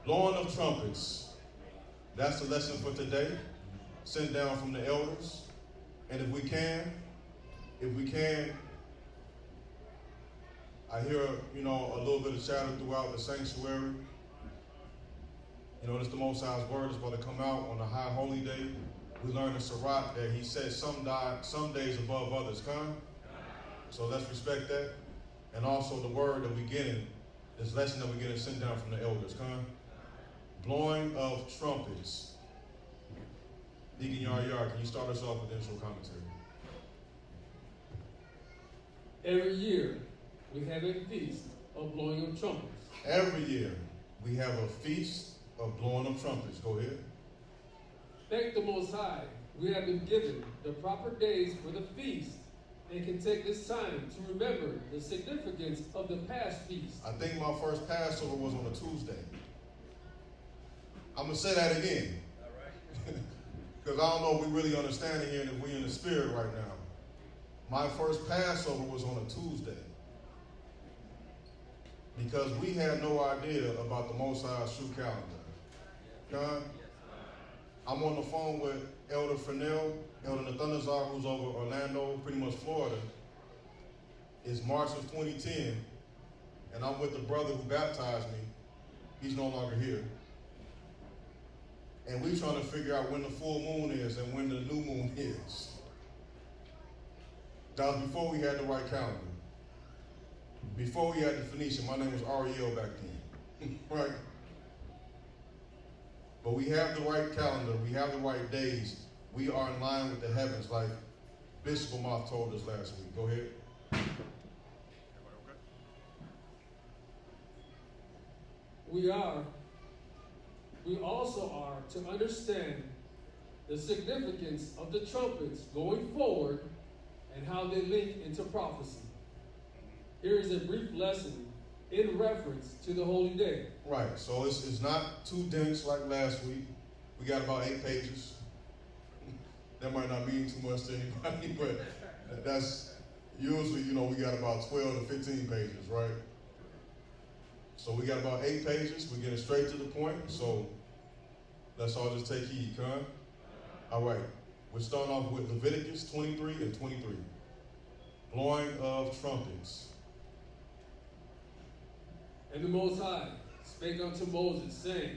Blowing of trumpets. That's the lesson for today. Sent down from the elders. And if we can, I hear, a little bit of chatter throughout the sanctuary. It's the Most High's word is about to come out on the high holy day. We learned in Sirach that he said some days above others. Come. So let's respect that. And also the word that we're getting, this lesson that we're getting sent down from the elders. Come. Blowing of trumpets. Deacon Yar, can you start us off with the intro commentary? Every year, we have a feast of blowing of trumpets. Every year, we have a feast of blowing of trumpets. Go ahead. Thank the Most High, we have been given the proper days for the feast and can take this time to remember the significance of the past feast. I think my first Passover was on a Tuesday. I'm going to say that again. All right. Because I don't know if we really understand it here and if we're in the spirit right now. My first Passover was on a Tuesday. Because we had no idea about the Most High's true calendar. God, I'm on the phone with Elder Fernell, Elder Nathanael, who's over Orlando, pretty much Florida. It's March of 2010, and I'm with the brother who baptized me. He's no longer here. And we're trying to figure out when the full moon is and when the new moon is. That was before we had the right calendar. Before we had the Phoenician. My name was Ariel back then. Right? But we have the right calendar. We have the right days. We are in line with the heavens, like Bishop Amoth told us last week. Go ahead. We also are to understand the significance of the trumpets going forward and how they link into prophecy. Here is a brief lesson in reference to the holy day. Right, so it's not too dense like last week. We got about 8 pages. That might not mean too much to anybody, but that's usually, we got about 12 to 15 pages, right? So we got about 8 pages. We're getting straight to the point, so let's all just take heed, huh? All right, we're starting off with Leviticus 23 and 23. Blowing of trumpets. And the Most High spake unto Moses, saying,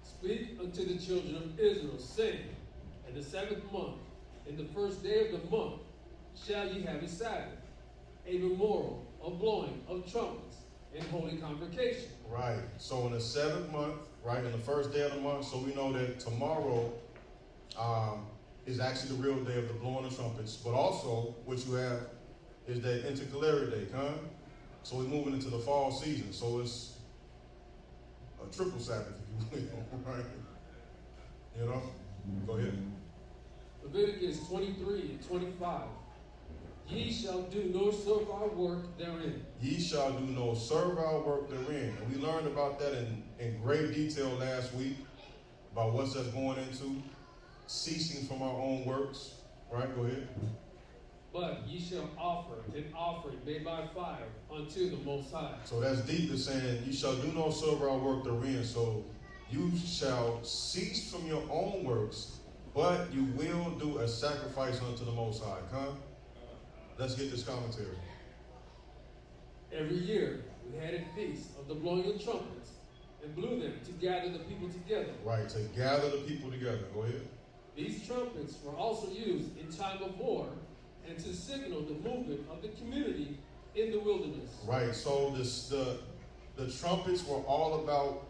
Speak unto the children of Israel, saying, In the 7th month, in the first day of the month, shall ye have a Sabbath, a memorial of blowing of trumpets in holy convocation. Right. So in the 7th month, right, in the first day of the month, so we know that tomorrow is actually the real day of the blowing of trumpets. But also, what you have is that intercalary day, huh? So we're moving into the fall season. So it's a triple Sabbath, if you will, right? Go ahead. Leviticus 23 and 25. Ye shall do no servile work therein. Ye shall do no servile work therein. And we learned about that in great detail last week, about what's that's going into ceasing from our own works. Right? Go ahead. But ye shall offer an offering made by fire unto the Most High. So that's deep. It's saying, you shall do no servile work therein. So you shall cease from your own works, but you will do a sacrifice unto the Most High. Come. Let's get this commentary. Every year we had a feast of the blowing of trumpets and blew them to gather the people together. Right, to gather the people together. Go ahead. These trumpets were also used in time of war and to signal the movement of the community in the wilderness. Right, so the trumpets were all about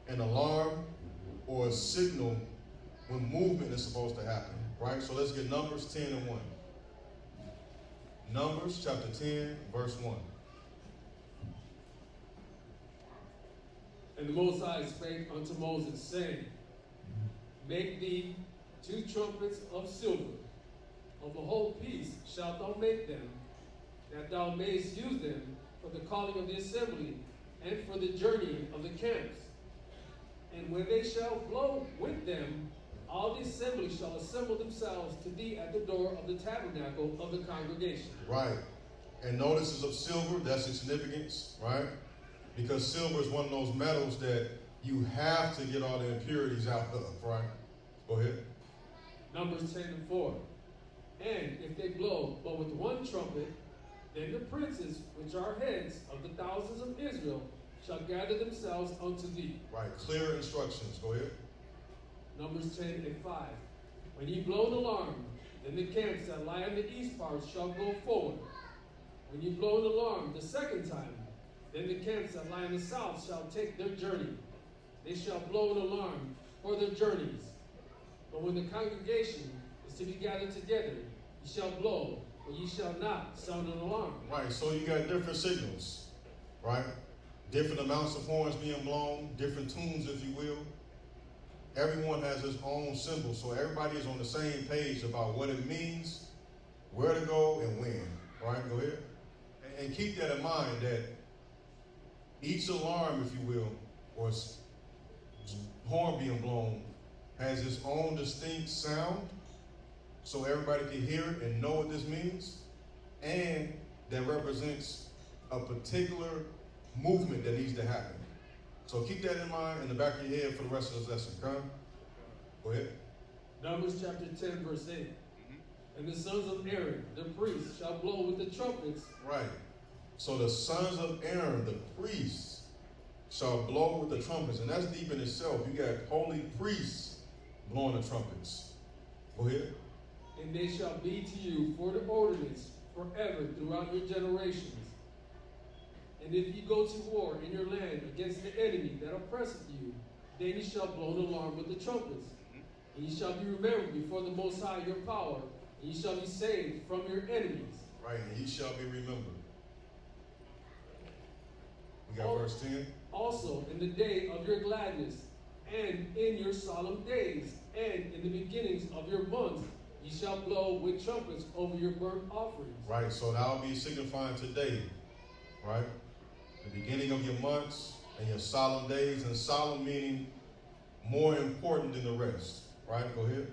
an alarm or a signal when movement is supposed to happen. Right, so let's get Numbers 10 and 1. Numbers chapter 10, verse 1. And the Most High spake unto Moses, saying, Make thee 2 trumpets of silver. Of the whole piece shalt thou make them, that thou mayest use them for the calling of the assembly and for the journeying of the camps. And when they shall blow with them, all the assembly shall assemble themselves to thee at the door of the tabernacle of the congregation. Right. And notice it's of silver. That's its significance, right? Because silver is one of those metals that you have to get all the impurities out of, right? Go ahead. Numbers 10:4. And if they blow but with one trumpet, then the princes, which are heads of the thousands of Israel, shall gather themselves unto thee. Right, clear instructions. Go ahead. Numbers 10:5. When ye blow an alarm, then the camps that lie on the east part shall go forward. When ye blow an alarm the second time, then the camps that lie on the south shall take their journey. They shall blow an alarm for their journeys. But when the congregation is to be gathered together, ye shall blow, but ye shall not sound an alarm. Right, so you got different signals, right? Different amounts of horns being blown, different tunes, if you will. Everyone has his own symbol, so everybody is on the same page about what it means, where to go, and when. Right, go ahead. And keep that in mind that each alarm, if you will, or horn being blown, has its own distinct sound, so everybody can hear it and know what this means, and that represents a particular movement that needs to happen. So keep that in mind in the back of your head for the rest of this lesson. Come. Go ahead. Numbers chapter 10, verse 8. And the sons of Aaron, the priests, shall blow with the trumpets. Right. So the sons of Aaron, the priests, shall blow with the trumpets. And that's deep in itself. You got holy priests blowing the trumpets. Go ahead. And they shall be to you for the ordinance forever throughout your generations. And if ye go to war in your land against the enemy that oppresseth you, then ye shall blow an alarm with the trumpets. And ye shall be remembered before the Most High your power, and ye shall be saved from your enemies. Right, and ye shall be remembered. We got verse 10. Also in the day of your gladness, and in your solemn days, and in the beginnings of your months, ye shall blow with trumpets over your burnt offerings. Right, so that'll be signifying today, right? The beginning of your months and your solemn days, and solemn meaning more important than the rest, right? Go ahead.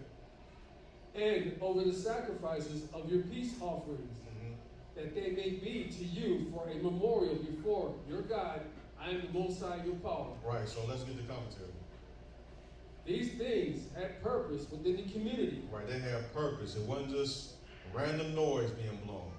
And over the sacrifices of your peace offerings, that they may be to you for a memorial before your God. I am the Most High your power. Right, so let's get the commentary. These things had purpose within the community. Right, they have purpose. It wasn't just random noise being blown.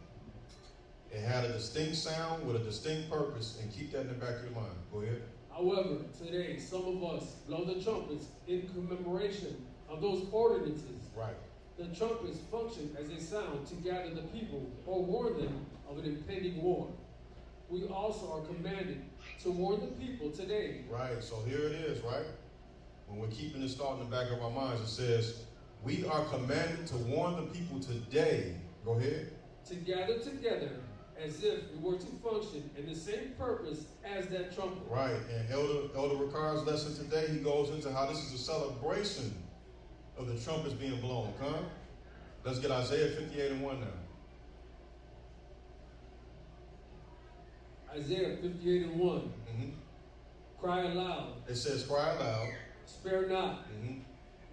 It had a distinct sound with a distinct purpose, and keep that in the back of your mind. Go ahead. However, today some of us blow the trumpets in commemoration of those ordinances. Right. The trumpets function as a sound to gather the people or warn them of an impending war. We also are commanded to warn the people today. Right, so here it is, right? When we're keeping this thought in the back of our minds, it says, we are commanded to warn the people today. Go ahead. To gather together as if we were to function in the same purpose as that trumpet. Right, and Elder Ricard's lesson today, he goes into how this is a celebration of the trumpets being blown. Come, let's get Isaiah 58:1 now. Isaiah 58:1. Cry aloud. It says, cry aloud. Spare not.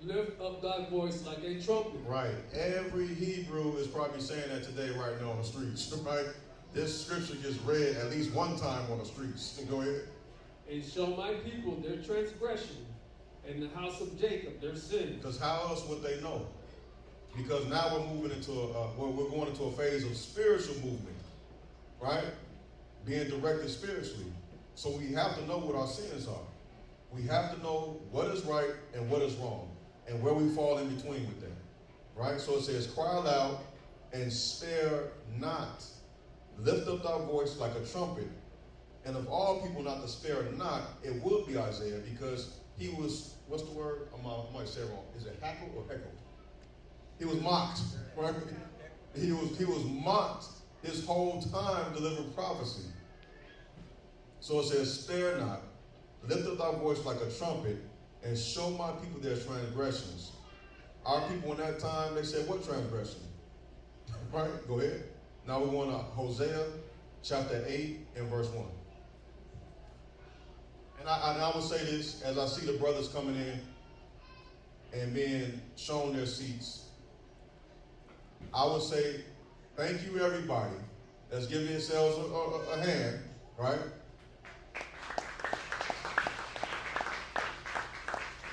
Lift up thy voice like a trumpet. Right. Every Hebrew is probably saying that today right now on the streets, right? This scripture gets read at least one time on the streets. Go ahead. And show my people their transgression, and the house of Jacob their sin. Because how else would they know? Because now we're moving into we're going into a phase of spiritual movement, right? Being directed spiritually. So we have to know what our sins are. We have to know what is right and what is wrong, and where we fall in between with that, right? So it says, cry aloud and spare not. Lift up thy voice like a trumpet. And of all people not to spare not, it would be Isaiah, because he was, what's the word? I might say it wrong. Is it heckled or heckled? He was mocked, right? He was mocked his whole time delivering prophecy. So it says, spare not. Lift up thy voice like a trumpet, and show my people their transgressions. Our people in that time, they said, what transgression? Right? Go ahead. Now we want to Hosea chapter 8 and verse 1. And I will say this, as I see the brothers coming in and being shown their seats, I would say, thank you everybody. Let's give yourselves a hand, right?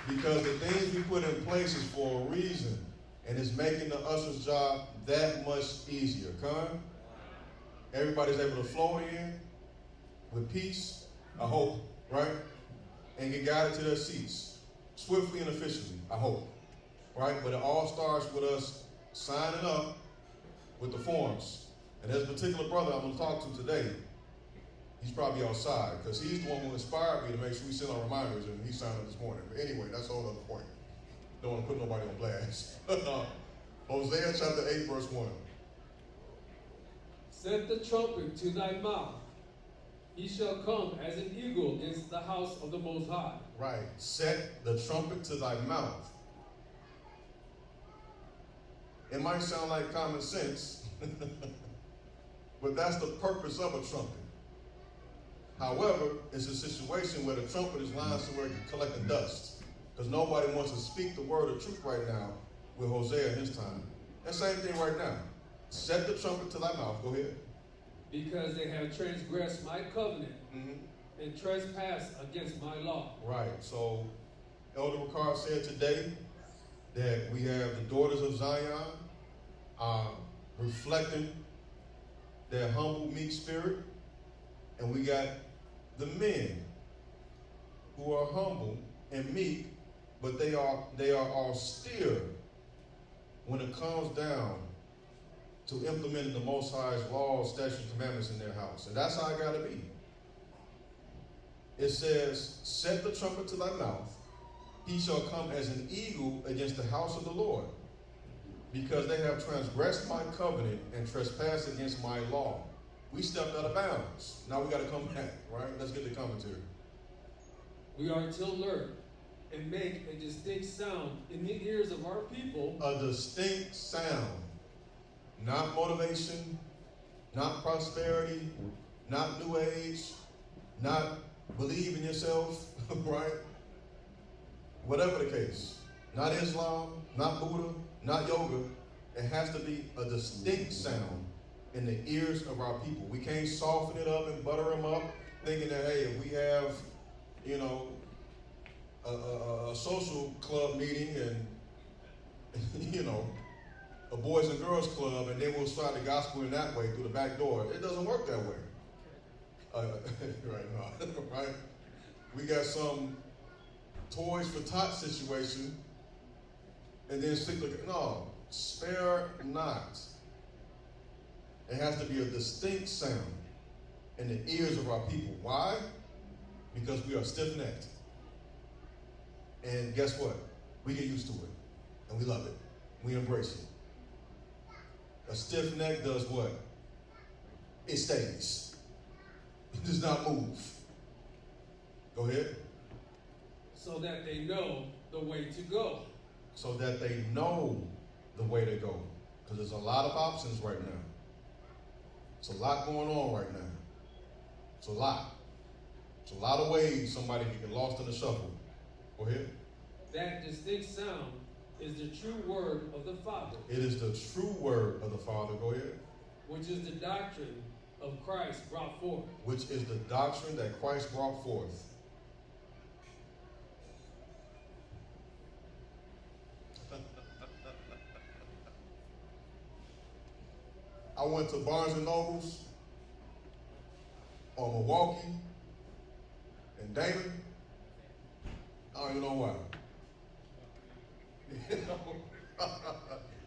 Because the things we put in place is for a reason. And it's making the usher's job that much easier. Come? Everybody's able to flow in with peace, I hope, right? And get guided to their seats swiftly and efficiently, I hope, right? But it all starts with us signing up with the forms. And there's a particular brother I'm going to talk to today. He's probably outside because he's the one who inspired me to make sure we send our reminders, and he signed up this morning. But anyway, that's a whole other point. Don't want to put nobody on blast. Hosea chapter 8, verse 1. Set the trumpet to thy mouth. He shall come as an eagle against the house of the Most High. Right. Set the trumpet to thy mouth. It might sound like common sense, but that's the purpose of a trumpet. However, it's a situation where the trumpet is lying somewhere collecting dust, because nobody wants to speak the word of truth right now with Hosea in his time. And same thing right now. Set the trumpet to thy mouth. Go ahead. Because they have transgressed my covenant and trespassed against my law. Right. So, Elder Ricard said today that we have the daughters of Zion reflecting their humble, meek spirit, and we got the men who are humble and meek, but they are austere when it comes down to implementing the Most High's laws, statutes, and commandments in their house. And that's how I gotta be. It says, set the trumpet to thy mouth, he shall come as an eagle against the house of the Lord, because they have transgressed my covenant and trespassed against my law. We stepped out of bounds. Now we gotta come back, right? Let's get the commentary. We are to alert and make a distinct sound in the ears of our people. A distinct sound. Not motivation, not prosperity, not new age, not believe in yourself, right? Whatever the case. Not Islam, not Buddha, not yoga. It has to be a distinct sound in the ears of our people. We can't soften it up and butter them up, thinking that, hey, if we have, you know, a social club meeting and, you know, a boys and girls club, and then we'll start the gospel in that way through the back door. It doesn't work that way. Right now, right? We got some toys for tots situation, and then no, spare not. It has to be a distinct sound in the ears of our people. Why? Because we are stiff-necked. And guess what? We get used to it, and we love it. We embrace it. A stiff neck does what? It stays. It does not move. Go ahead. So that they know the way to go. So that they know the way to go. Because there's a lot of options right now. It's a lot going on right now. It's a lot. It's a lot of ways somebody can get lost in the shuffle. Go ahead. That distinct sound is the true word of the Father. It is the true word of the Father. Go ahead. Which is the doctrine of Christ brought forth. Which is the doctrine that Christ brought forth. I went to Barnes and Nobles on Milwaukee and Damon. I don't even know why. You know,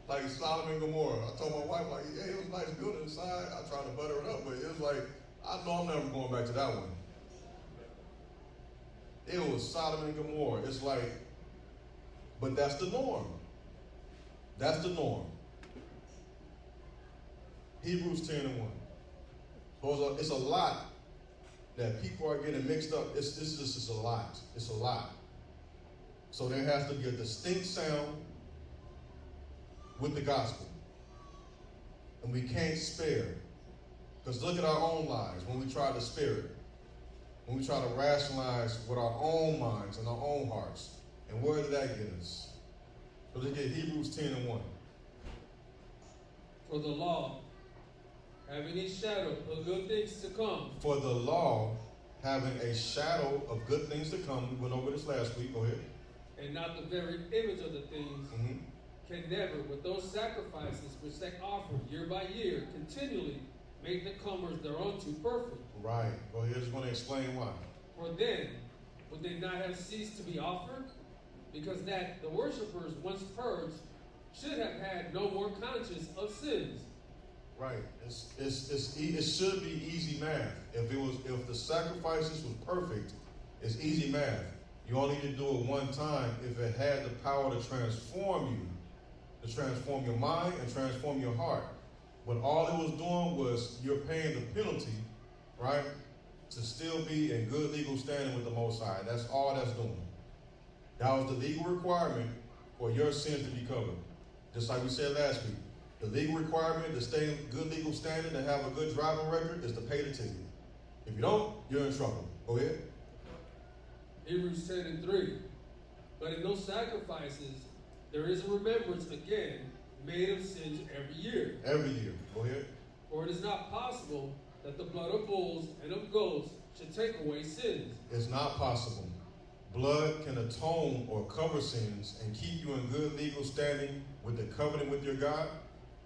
like Sodom and Gomorrah. I told my wife, like, yeah, it was nice building inside. I tried to butter it up, but it was like, I know I'm never going back to that one. It was Sodom and Gomorrah. It's like, but that's the norm. That's the norm. Hebrews 10 and 1. So it's a lot that people are getting mixed up. This is a lot. It's a lot. So there has to be a distinct sound with the gospel. And we can't spare. Because look at our own lives when we try to spare it. When we try to rationalize with our own minds and our own hearts. And where did that get us? So let's get Hebrews 10 and 1. For the law, having a shadow of good things to come. For the law, having a shadow of good things to come. We went over this last week. Go ahead. and not the very image of the things, can never, with those sacrifices which they offer year by year, continually make the comers thereunto perfect. Right. Well, here's going to explain why. For then, would they not have ceased to be offered? Because that the worshippers, once purged, should have had no more conscience of sins. Right. It should be easy math. If the sacrifices was perfect, it's easy math. You only need to do it one time if it had the power to transform you, to transform your mind and transform your heart. But all it was doing was you're paying the penalty, right, to still be in good legal standing with the Most High. That's all that's doing. That was the legal requirement for your sins to be covered. Just like we said last week, the legal requirement to stay in good legal standing, to have a good driving record, is to pay the ticket. If you don't, you're in trouble. Go ahead. Hebrews 10:3. But in those sacrifices, there is a remembrance again made of sins every year. Every year. Go ahead. For it is not possible that the blood of bulls and of goats should take away sins. It's not possible. Blood can atone or cover sins and keep you in good legal standing with the covenant with your God.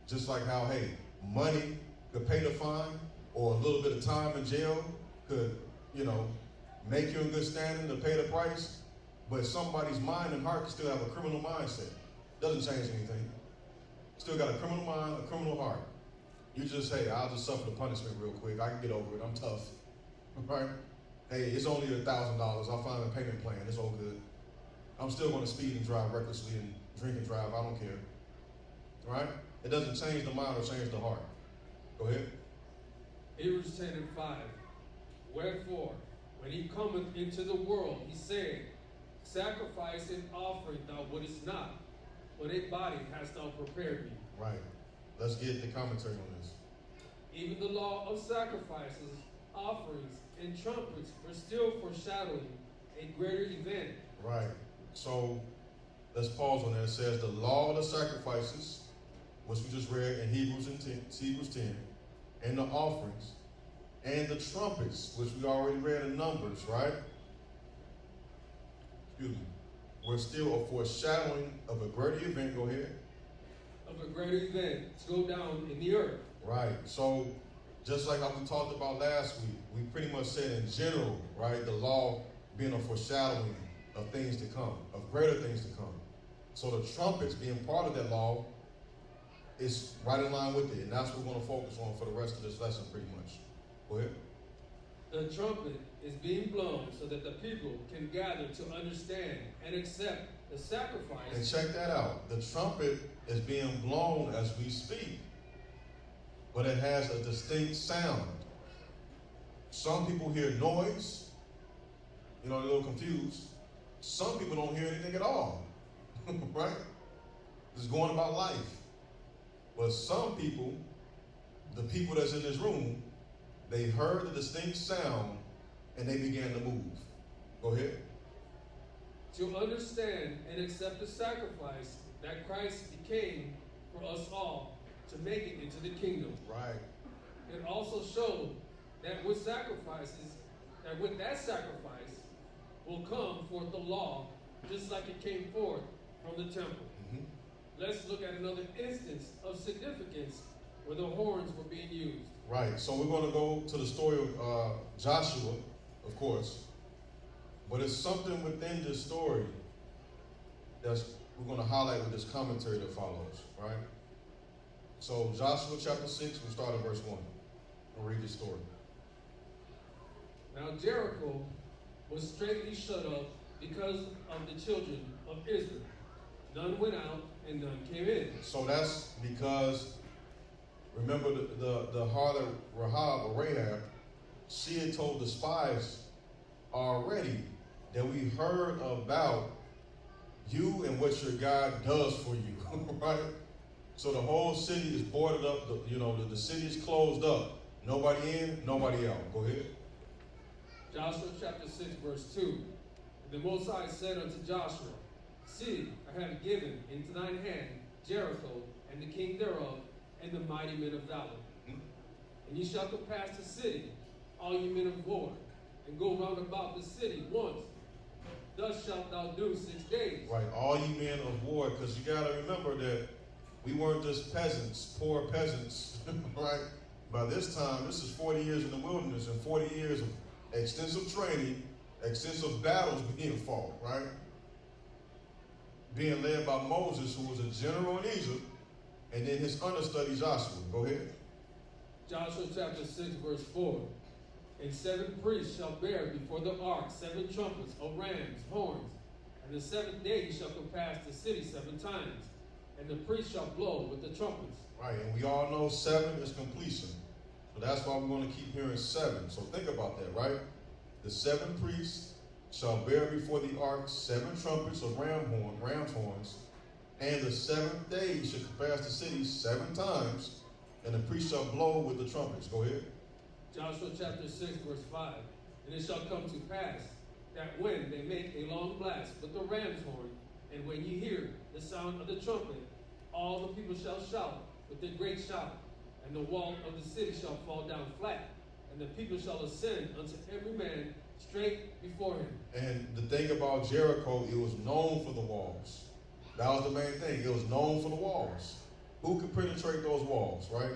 Just like how, hey, money could pay the fine, or a little bit of time in jail could, make you in good standing to pay the price. But somebody's mind and heart can still have a criminal mindset. Doesn't change anything. Still got a criminal mind, a criminal heart. You just, hey, I'll just suffer the punishment real quick. I can get over it. I'm tough. Right? Hey, it's only $1,000. I'll find a payment plan. It's all good. I'm still going to speed and drive recklessly and drink and drive. I don't care. Right? It doesn't change the mind or change the heart. Go ahead. Hebrews 10:5. Wherefore, when he cometh into the world, he said, Sacrifice and offering thou wouldest not, but a body hast thou prepared me. Right. Let's get the commentary on this. Even the law of sacrifices, offerings, and trumpets were still foreshadowing a greater event. Right. So let's pause on that. It says the law of the sacrifices, which we just read in Hebrews 10, and the offerings, and the trumpets, which we already read in Numbers, right? Excuse me. We're still a foreshadowing of a greater event. Go ahead. Of a greater event to go down in the earth. Right. So just like how we talked about last week, we pretty much said in general, right, the law being a foreshadowing of things to come, of greater things to come. So the trumpets being part of that law is right in line with it, and that's what we're going to focus on for the rest of this lesson pretty much. Go ahead. The trumpet is being blown so that the people can gather to understand and accept the sacrifice. And check that out. The trumpet is being blown as we speak, but it has a distinct sound. Some people hear noise, they're a little confused. Some people don't hear anything at all, right? Just going about life. But some people, the people that's in this room, they heard the distinct sound and they began to move. Go ahead. To understand and accept the sacrifice that Christ became for us all to make it into the kingdom. Right. It also showed that with that sacrifice will come forth the law, just like it came forth from the temple. Mm-hmm. Let's look at another instance of significance where the horns were being used. Right. So we're going to go to the story of Joshua, of course. But it's something within this story that's we're going to highlight with this commentary that follows, right? So Joshua chapter 6, we'll start at verse 1. We'll read this story. Now Jericho was straitly shut up because of the children of Israel. None went out and none came in. So that's because, remember the harlot Rahab, she had told the spies already that we heard about you and what your God does for you, right? So the whole city is boarded up, the city is closed up. Nobody in, nobody out. Go ahead. Joshua chapter 6, verse 2. The Most High said unto Joshua, See, I have given into thine hand Jericho, and the king thereof, and the mighty men of valor. And ye shall compass the city, all ye men of war, and go round about the city once. thus shalt thou do 6 days. Right, all you men of war, because you got to remember that we weren't just peasants, poor peasants, right? By this time, this is 40 years in the wilderness and 40 years of extensive training, extensive battles being fought, right? Being led by Moses, who was a general in Egypt, and then his understudy Joshua. Go ahead. Joshua chapter 6, verse 4. And 7 priests shall bear before the ark 7 trumpets of rams' horns. And the 7th day ye shall compass the city 7 times. And the priest shall blow with the trumpets. Right, and we all know 7 is completion. So that's why we want to keep hearing 7. So think about that, right? The 7 priests shall bear before the ark 7 trumpets of ram's horns. And the 7th day ye shall compass the city 7 times. And the priest shall blow with the trumpets. Go ahead. Joshua chapter 6, verse 5. And it shall come to pass that when they make a long blast with the ram's horn, and when ye hear the sound of the trumpet, all the people shall shout with a great shout, and the wall of the city shall fall down flat, and the people shall ascend unto every man straight before him. And the thing about Jericho, it was known for the walls. That was the main thing. It was known for the walls. Who could penetrate those walls, right?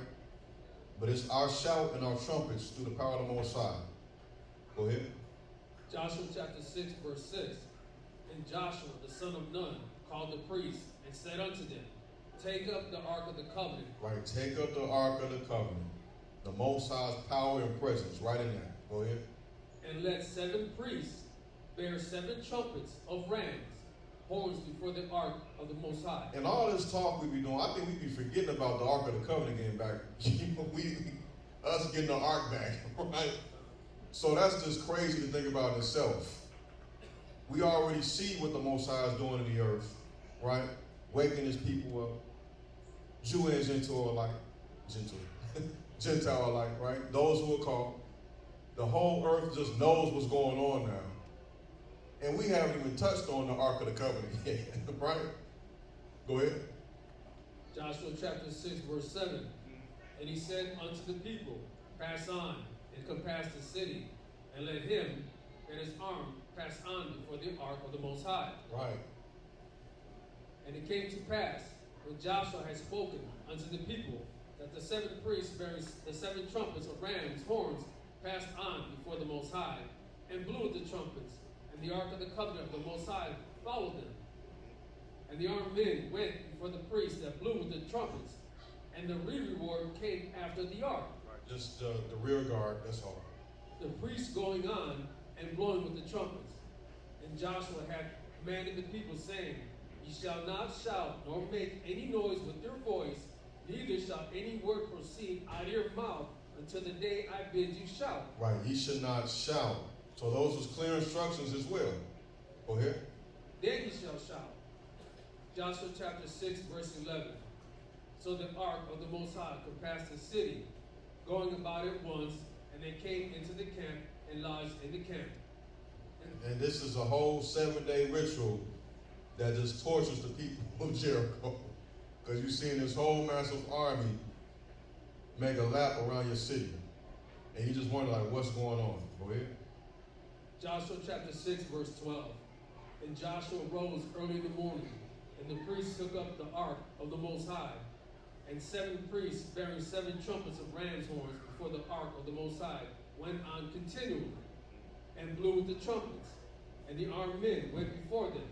But it's our shout and our trumpets through the power of the Most High. Go ahead. Joshua chapter 6, verse 6. And Joshua the son of Nun called the priests and said unto them, Take up the ark of the covenant. Right, take up the ark of the covenant. The Most High's power and presence, right in there. Go ahead. And let 7 priests bear 7 trumpets of rams, horns before the ark of the Most High. And all this talk we be doing, I think we be forgetting about the ark of the covenant getting back. Us getting the ark back, right? So that's just crazy to think about in itself. We already see what the Most High is doing in the earth, right? Waking his people up. Jew and Gentile alike. Gentile alike, right? Those who are called. The whole earth just knows what's going on now. And we haven't even touched on the Ark of the Covenant yet, right? Go ahead. Joshua chapter 6, verse 7. And he said unto the people, Pass on, and compass the city, and let him that is armed pass on before the ark of the Most High. Right. And it came to pass, when Joshua had spoken unto the people, that the 7 priests bearing the 7 trumpets of rams' horns passed on before the Most High, and blew with the trumpets, and the ark of the covenant of the Most High followed them. And the armed men went before the priests that blew with the trumpets, and the reward came after the ark. Right. Just the rear guard, that's all. The priests going on and blowing with the trumpets. And Joshua had commanded the people, saying, Ye shall not shout, nor make any noise with your voice, neither shall any word proceed out of your mouth until the day I bid you shout. Right, ye should not shout. So those was clear instructions as well. Go ahead. Then ye shall shout. Joshua chapter 6, verse 11. So the ark of the Most High compassed the city, going about it once, and they came into the camp and lodged in the camp. And this is a whole 7-day ritual that just tortures the people of Jericho. Because you're seeing this whole massive army make a lap around your city. And you just wonder, like, what's going on? Go ahead. Joshua chapter 6, verse 12. And Joshua rose early in the morning, and the priests took up the ark of the Most High, and 7 priests bearing 7 trumpets of ram's horns before the ark of the Most High went on continually, and blew with the trumpets, and the armed men went before them.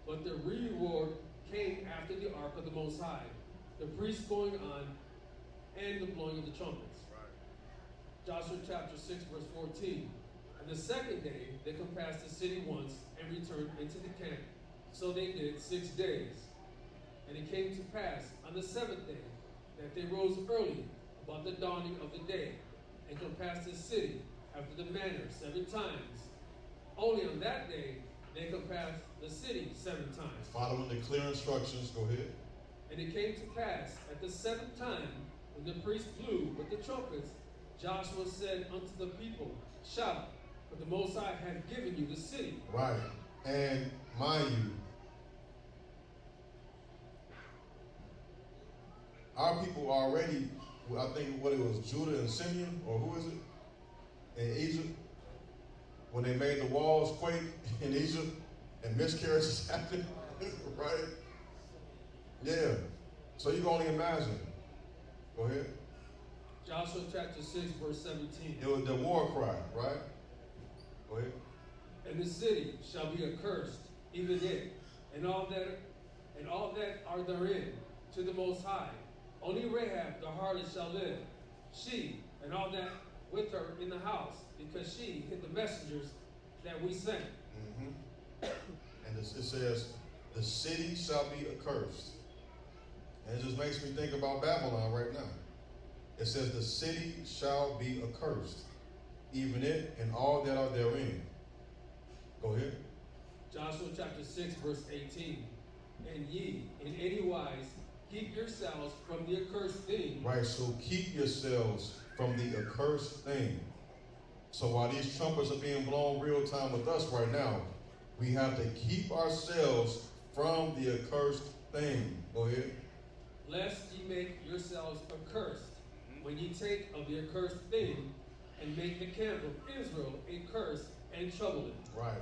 But the reward came after the ark of the Most High, the priests going on, and the blowing of the trumpets. Right. Joshua chapter 6, verse 14. And the 2nd day they compassed the city once, and returned into the camp. So they did 6 days. And it came to pass on the 7th day that they rose early about the dawning of the day, and compassed the city after the manner 7 times. Only on that day they compassed the city 7 times. Following the clear instructions, go ahead. And it came to pass at the 7th time, when the priest blew with the trumpets, Joshua said unto the people, Shout, for the Most High hath given you the city. Right. And mind you, our people already, I think what it was, Judah and Simeon, or who is it, in Egypt, when they made the walls quake in Egypt, and miscarriages happen, right? Yeah. So you can only imagine. Go ahead. Joshua chapter 6, verse 17. It was the war cry, right? Go ahead. And the city shall be accursed, even it, and all that are therein, to the Most High. Only Rahab the harlot shall live, she and all that with her in the house, because she hid the messengers that we sent. Mm-hmm. And it says, the city shall be accursed. And it just makes me think about Babylon right now. It says, the city shall be accursed, even it and all that are therein. Go ahead. Joshua chapter 6, verse 18. And ye, in any wise, keep yourselves from the accursed thing. Right, so keep yourselves from the accursed thing. So while these trumpets are being blown real time with us right now, we have to keep ourselves from the accursed thing. Go ahead. Lest ye make yourselves accursed, when ye take of the accursed thing, and make the camp of Israel a curse and trouble it. Right.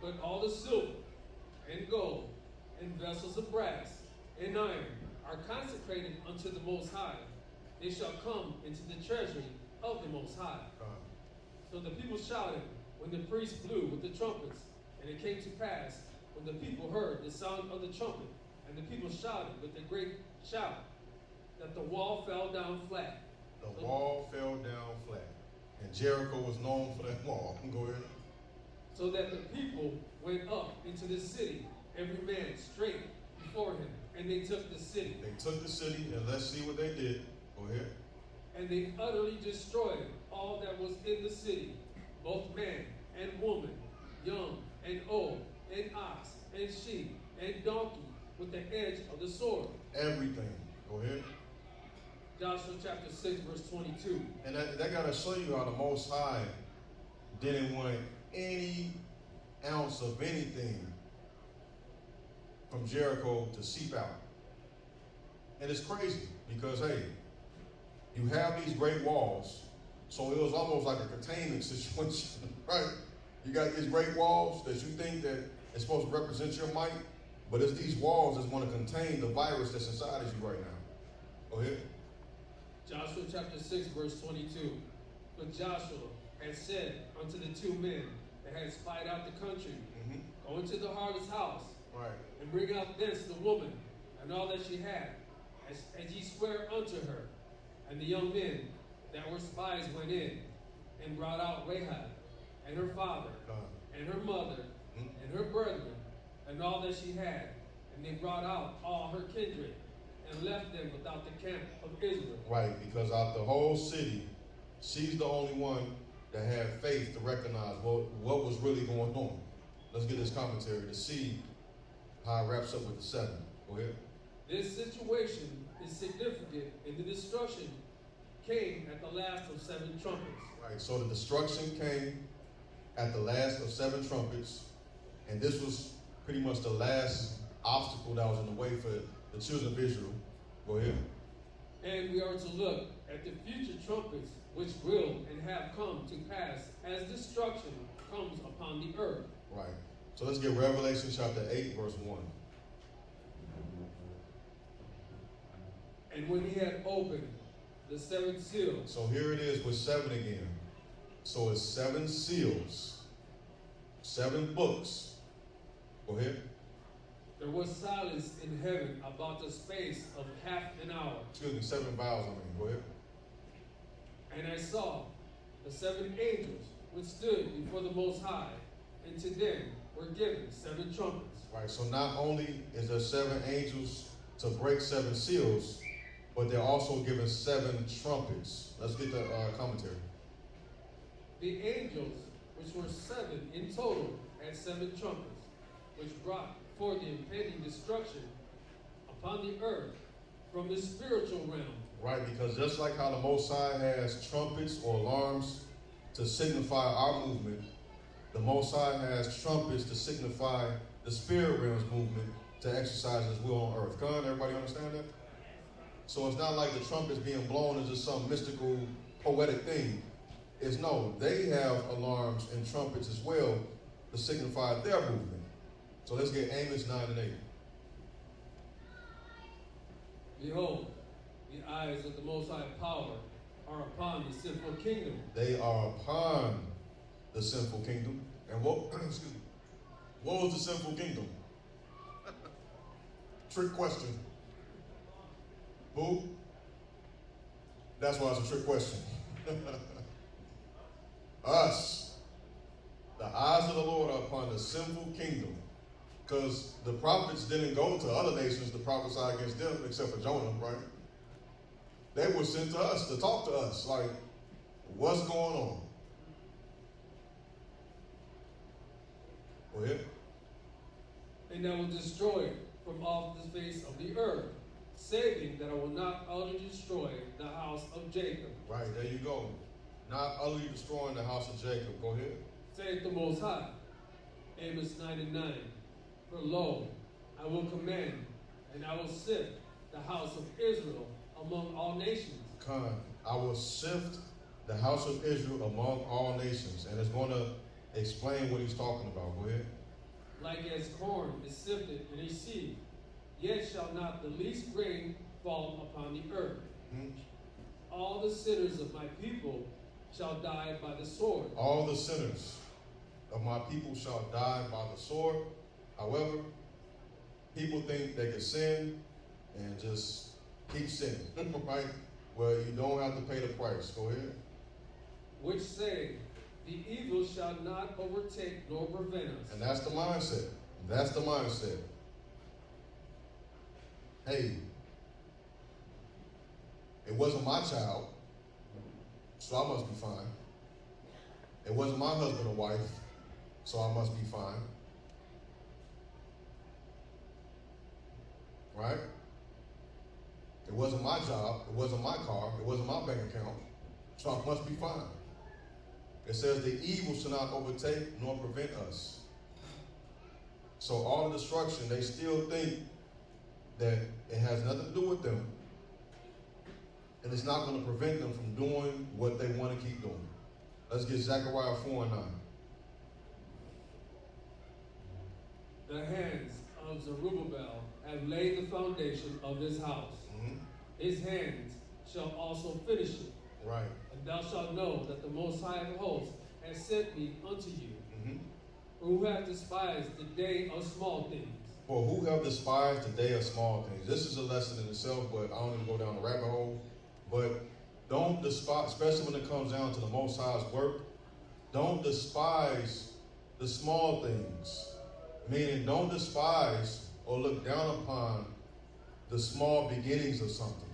But all the silver and gold and vessels of brass and iron are consecrated unto the Most High. They shall come into the treasury of the Most High. So the people shouted when the priests blew with the trumpets. And it came to pass, when the people heard the sound of the trumpet, and the people shouted with a great shout, that the wall fell down flat. The wall fell down flat. And Jericho was known for that wall. Go ahead. So that the people went up into the city, every man straight before him, and they took the city. They took the city, and let's see what they did. Go ahead. And they utterly destroyed all that was in the city, both man and woman, young and old, and ox and sheep and donkey, with the edge of the sword. Everything. Go ahead. Joshua chapter 6, verse 22. And that got to show you how the Most High didn't want any ounce of anything from Jericho to seep out. And it's crazy because, hey, you have these great walls, so it was almost like a containment situation, right? You got these great walls that you think that it's supposed to represent your might, but it's these walls that's going to contain the virus that's inside of you right now. Go ahead. Joshua chapter 6, verse 22. But Joshua had said unto the two men that had spied out the country, Go into the harlot's house, right, and bring out thence the woman and all that she had, as ye swear unto her. And the young men that were spies went in, and brought out Rahab, and her father, and her mother, and her brethren, and all that she had. And they brought out all her kindred, and left them without the camp of Israel. Right, because out the whole city, she's the only one that had faith to recognize what was really going on. Let's get this commentary to see how it wraps up with the 7. Go ahead. This situation is significant in the destruction came at the last of 7 trumpets. Right, so the destruction came at the last of 7 trumpets, and this was pretty much the last obstacle that was in the way for the children of Israel. Go ahead. And we are to look at the future trumpets which will and have come to pass as destruction comes upon the earth. Right. So let's get Revelation chapter 8, verse 1. And when he had opened the 7th seal. So here it is with 7 again. So it's 7 seals, 7 books. Go ahead. There was silence in heaven about the space of half an hour. Excuse me, 7 vials, Go ahead. And I saw the 7 angels which stood before the Most High, and to them were given 7 trumpets. Right, so not only is there 7 angels to break 7 seals, but they're also given 7 trumpets. Let's get the commentary. The angels, which were 7 in total, had 7 trumpets, which brought forth the impending destruction upon the earth from the spiritual realm. Right, because just like how the Most High has trumpets or alarms to signify our movement, the Most High has trumpets to signify the spirit realm's movement to exercise His will on earth. Can everybody understand that? So it's not like the trumpets being blown is just some mystical, poetic thing. It's no, they have alarms and trumpets as well to signify their movement. So let's get Amos 9 and 8. Behold, the eyes of the Most High Power are upon the sinful kingdom. They are upon the sinful kingdom. And what, excuse me, what was the sinful kingdom? Trick question. Who? That's why it's a trick question. Us. The eyes of the Lord are upon the sinful kingdom. Because the prophets didn't go to other nations to prophesy against them, except for Jonah, right? They were sent to us to talk to us, like, what's going on? Go ahead. And I will destroy it from off the face of the earth, saving that I will not utterly destroy the house of Jacob. Right, there you go. Not utterly destroying the house of Jacob. Go ahead. Saith the Most High. Amos 9 and 9. For lo, I will command, and I will sift the house of Israel among all nations. I will sift the house of Israel among all nations. And it's going to explain what he's talking about. Go ahead. Like as corn is sifted in a sieve, yet shall not the least grain fall upon the earth. All the sinners of my people shall die by the sword. All the sinners of my people shall die by the sword. However, people think they can sin and just keep sinning, right? Well, you don't have to pay the price. Go ahead. Which say, the evil shall not overtake nor prevent us. And that's the mindset. That's the mindset. Hey, it wasn't my child, so I must be fine. It wasn't my husband or wife, so I must be fine. Right? It wasn't my job, it wasn't my car, it wasn't my bank account, so I must be fine. It says the evil shall not overtake nor prevent us. So all the destruction, they still think that it has nothing to do with them. And it's not going to prevent them from doing what they want to keep doing. Let's get Zechariah 4 and 9. The hands of Zerubbabel have laid the foundation of this house. His hands shall also finish it. Right. And thou shalt know that the Most High of hosts has sent me unto you. Who have despised the day of small things. For who have despised the day of small things. This is a lesson in itself, but I don't even go down the rabbit hole. But don't despise, especially when it comes down to the Most High's work, don't despise the small things. Meaning, don't despise or look down upon the small beginnings of something.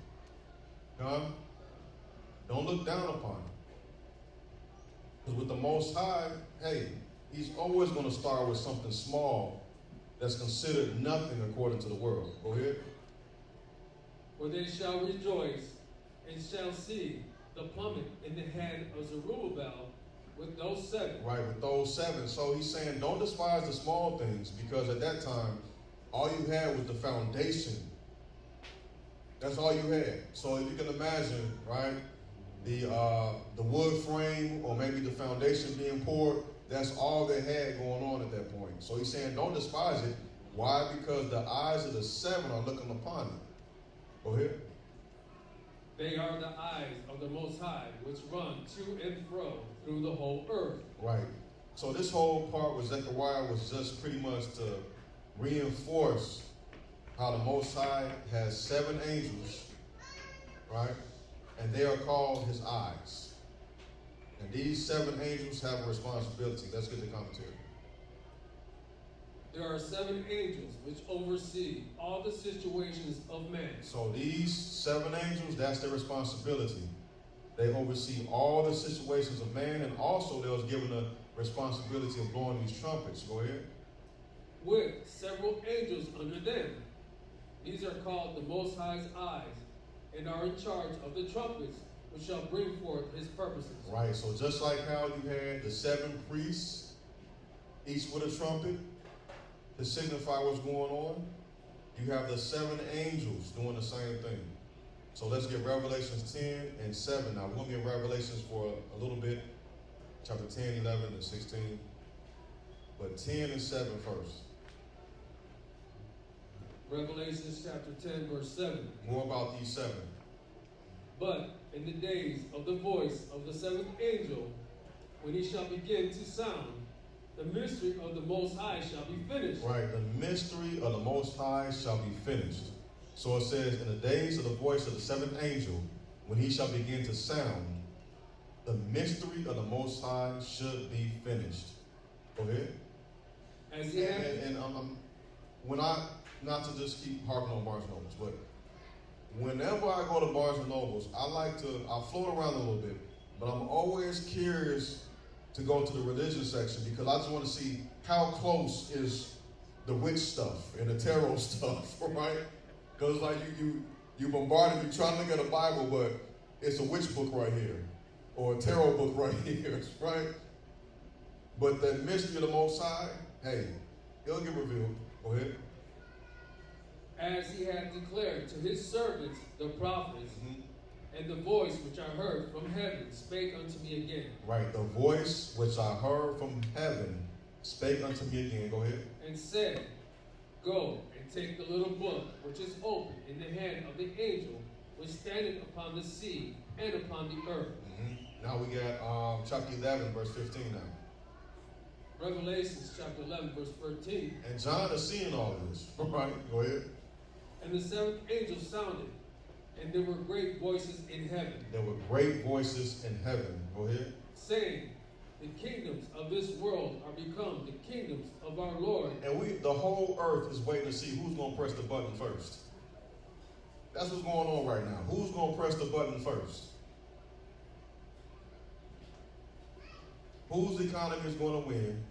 Don't look down upon it. Because with the Most High, hey, he's always going to start with something small that's considered nothing according to the world. Go ahead. For they shall rejoice and shall see the plummet in the hand of Zerubbabel with those 7. Right, with those 7. So he's saying don't despise the small things, because at that time, all you had was the foundation. That's all you had. So if you can imagine, right, the wood frame or maybe the foundation being poured, that's all they had going on at that point. So he's saying don't despise it. Why? Because the eyes of the 7 are looking upon it. Go ahead. They are the eyes of the Most High, which run to and fro through the whole earth. Right. So this whole part with Zechariah was just pretty much to reinforce how the Most High has 7 angels, right? And they are called his eyes. And these 7 angels have a responsibility. Let's get the commentary. There are 7 angels which oversee all the situations of man. So these 7 angels, that's their responsibility. They oversee all the situations of man, and also they was given the responsibility of blowing these trumpets. Go ahead. With several angels under them. These are called the Most High's eyes, and are in charge of the trumpets, which shall bring forth his purposes. Right, so just like how you had the 7 priests, each with a trumpet, to signify what's going on, you have the 7 angels doing the same thing. So let's get Revelations 10 and 7. Now, we're going to be in Revelations for a little bit, chapter 10, 11, and 16. but 10 and 7 first. Revelation chapter 10, verse 7. More about these 7. But in the days of the voice of the seventh angel, when he shall begin to sound, the mystery of the Most High shall be finished. Right, the mystery of the Most High shall be finished. So it says, in the days of the voice of the seventh angel, when he shall begin to sound, the mystery of the Most High should be finished. Go ahead. As he had, And when I, not to just keep harping on Barnes and Nobles, but whenever I go to Barnes and Nobles, I float around a little bit, but I'm always curious to go to the religion section because I just want to see how close is the witch stuff and the tarot stuff, right? Because like you bombarded, you trying to look at a Bible, but it's a witch book right here, or a tarot book right here, right? But the mystery of the Most High, hey, it'll get revealed. Go ahead. as he had declared to his servants the prophets, and the voice which I heard from heaven spake unto me again. Right, the voice which I heard from heaven spake unto me again. Go ahead. And said, Go and take the little book which is open in the hand of the angel which standeth upon the sea and upon the earth. Now we got chapter 11, verse 15 now. Revelation chapter 11, verse 13. And John is seeing all of this. Right, go ahead. And the seventh angel sounded, and there were great voices in heaven. There were great voices in heaven. Go ahead. Saying, the kingdoms of this world are become the kingdoms of our Lord. And the whole earth is waiting to see who's going to press the button first. That's what's going on right now. Who's going to press the button first? Whose economy is going to win?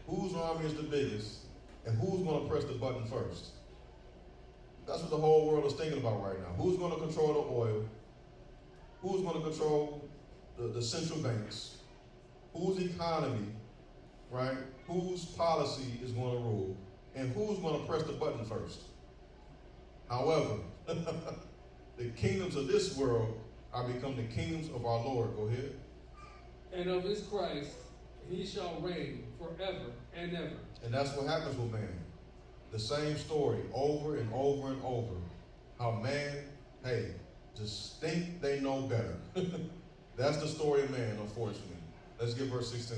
Whose army is the biggest? And who's going to press the button first? That's what the whole world is thinking about right now. Who's going to control the oil? Who's going to control the central banks? Whose economy, right? Whose policy is going to rule? And who's going to press the button first? However, the kingdoms of this world are become the kingdoms of our Lord. Go ahead. And of his Christ, he shall reign forever and ever. And that's what happens with man. The same story over and over and over. How man, hey, just think they know better. That's the story of man, unfortunately. Let's get verse 16.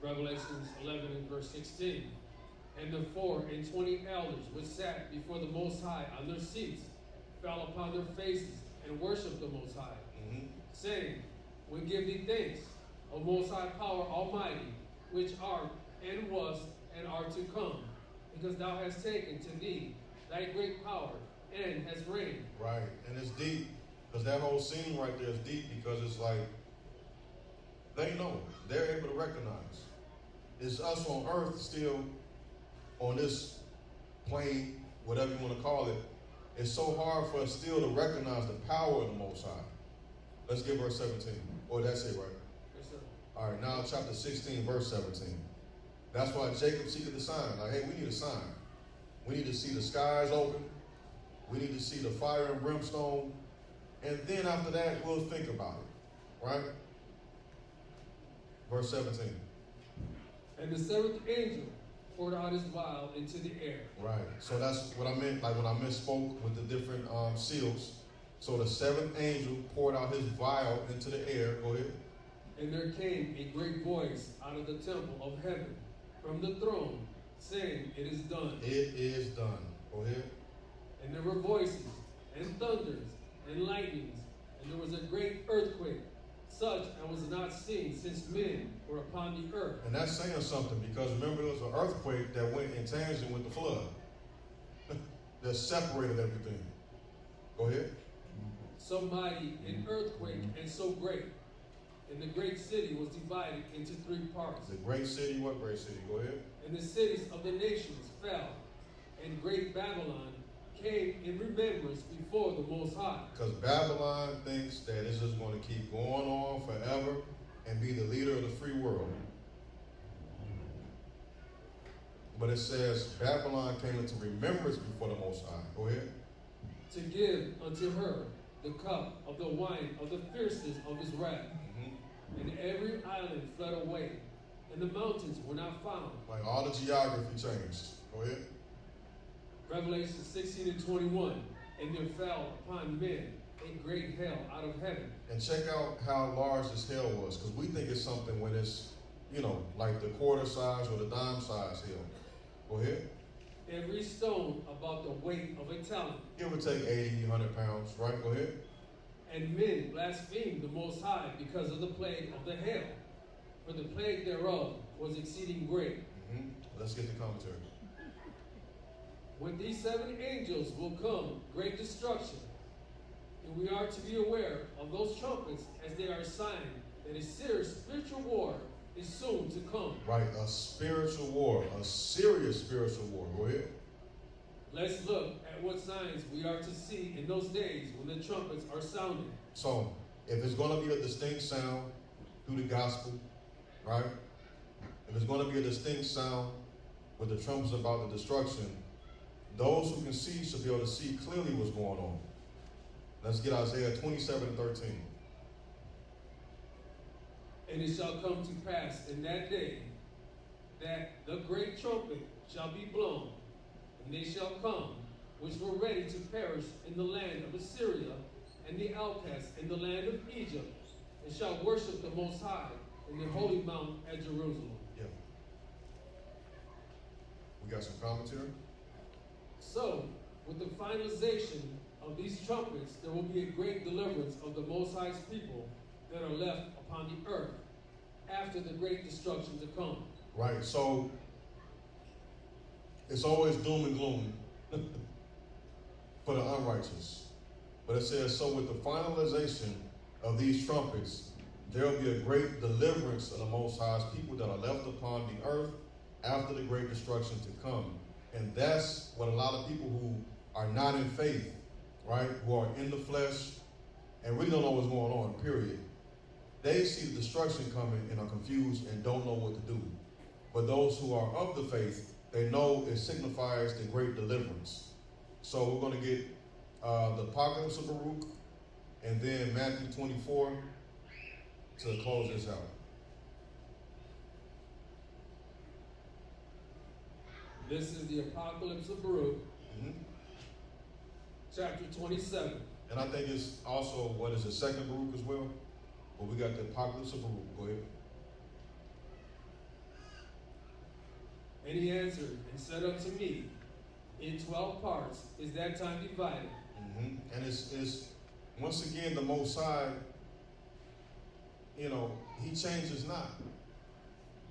Revelations 11 and verse 16. And the 24 elders which sat before the Most High on their seats fell upon their faces and worshipped the Most High, saying, We give thee thanks, O Most High Power Almighty, which art and was and are to come, because thou hast taken to thee thy great power and hast reigned. Right, and it's deep, because that whole scene right there is deep, because it's like, they know, they're able to recognize. It's us on earth still, on this plane, whatever you want to call it, it's so hard for us still to recognize the power of the Most High. Let's get verse 17. Oh, that's it, right? Yes, sir. All right, now chapter 16, verse 17. That's why Jacob seeketh the sign. Like, hey, we need a sign. We need to see the skies open. We need to see the fire and brimstone. And then after that, we'll think about it. Right? Verse 17. And the seventh angel poured out his vial into the air. Right. So that's what I meant, like when I misspoke with the different seals. So the seventh angel poured out his vial into the air. Go ahead. And there came a great voice out of the temple of heaven from the throne, saying, It is done. It is done. Go ahead. And there were voices, and thunders, and lightnings, and there was a great earthquake, such as was not seen since men were upon the earth. And that's saying something, because remember there was an earthquake that went in tangent with the flood. That separated everything. Go ahead. So mighty an earthquake and so great. And the great city was divided into 3 parts. The great city, what great city? Go ahead. And the cities of the nations fell, and great Babylon came in remembrance before the Most High. Because Babylon thinks that it's just going to keep going on forever and be the leader of the free world. But it says Babylon came into remembrance before the Most High. Go ahead. To give unto her the cup of the wine of the fierceness of his wrath. And every island fled away, and the mountains were not found. Like all the geography changed. Go ahead. Revelation 16:21, and there fell upon men a great hail out of heaven. And check out how large this hail was, because we think it's something when it's, like the quarter size or the dime size hail. Go ahead. Every stone about the weight of a talent. Give or take 80, 100 pounds, right? Go ahead. And men blasphemed the Most High because of the plague of the hail, for the plague thereof was exceeding great. Let's get the commentary. With these 7 angels will come great destruction, and we are to be aware of those trumpets as they are a sign that a serious spiritual war is soon to come. Right, a spiritual war, a serious spiritual war. Go ahead. Let's look at what signs we are to see in those days when the trumpets are sounding. So, if it's going to be a distinct sound through the gospel, right? If it's going to be a distinct sound with the trumpets about the destruction, those who can see should be able to see clearly what's going on. Let's get Isaiah 27:13. And it shall come to pass in that day that the great trumpet shall be blown, and they shall come, which were ready to perish in the land of Assyria, and the outcasts in the land of Egypt, and shall worship the Most High in the holy mount at Jerusalem. Yeah. We got some commentary? So, with the finalization of these trumpets, there will be a great deliverance of the Most High's people that are left upon the earth after the great destruction to come. Right, so it's always doom and gloom for the unrighteous. But it says, so with the finalization of these trumpets, there will be a great deliverance of the Most High's people that are left upon the earth after the great destruction to come. And that's what a lot of people who are not in faith, right, who are in the flesh and really don't know what's going on, period. They see the destruction coming and are confused and don't know what to do. But those who are of the faith, they know it signifies the great deliverance. So we're going to get the Apocalypse of Baruch and then Matthew 24 to close this out. This is the Apocalypse of Baruch, chapter 27. And I think it's also, what is the second Baruch as well? But we got the Apocalypse of Baruch. Go ahead. And he answered and said unto me, in 12 parts is that time divided. And it's once again the Most High, he changes not.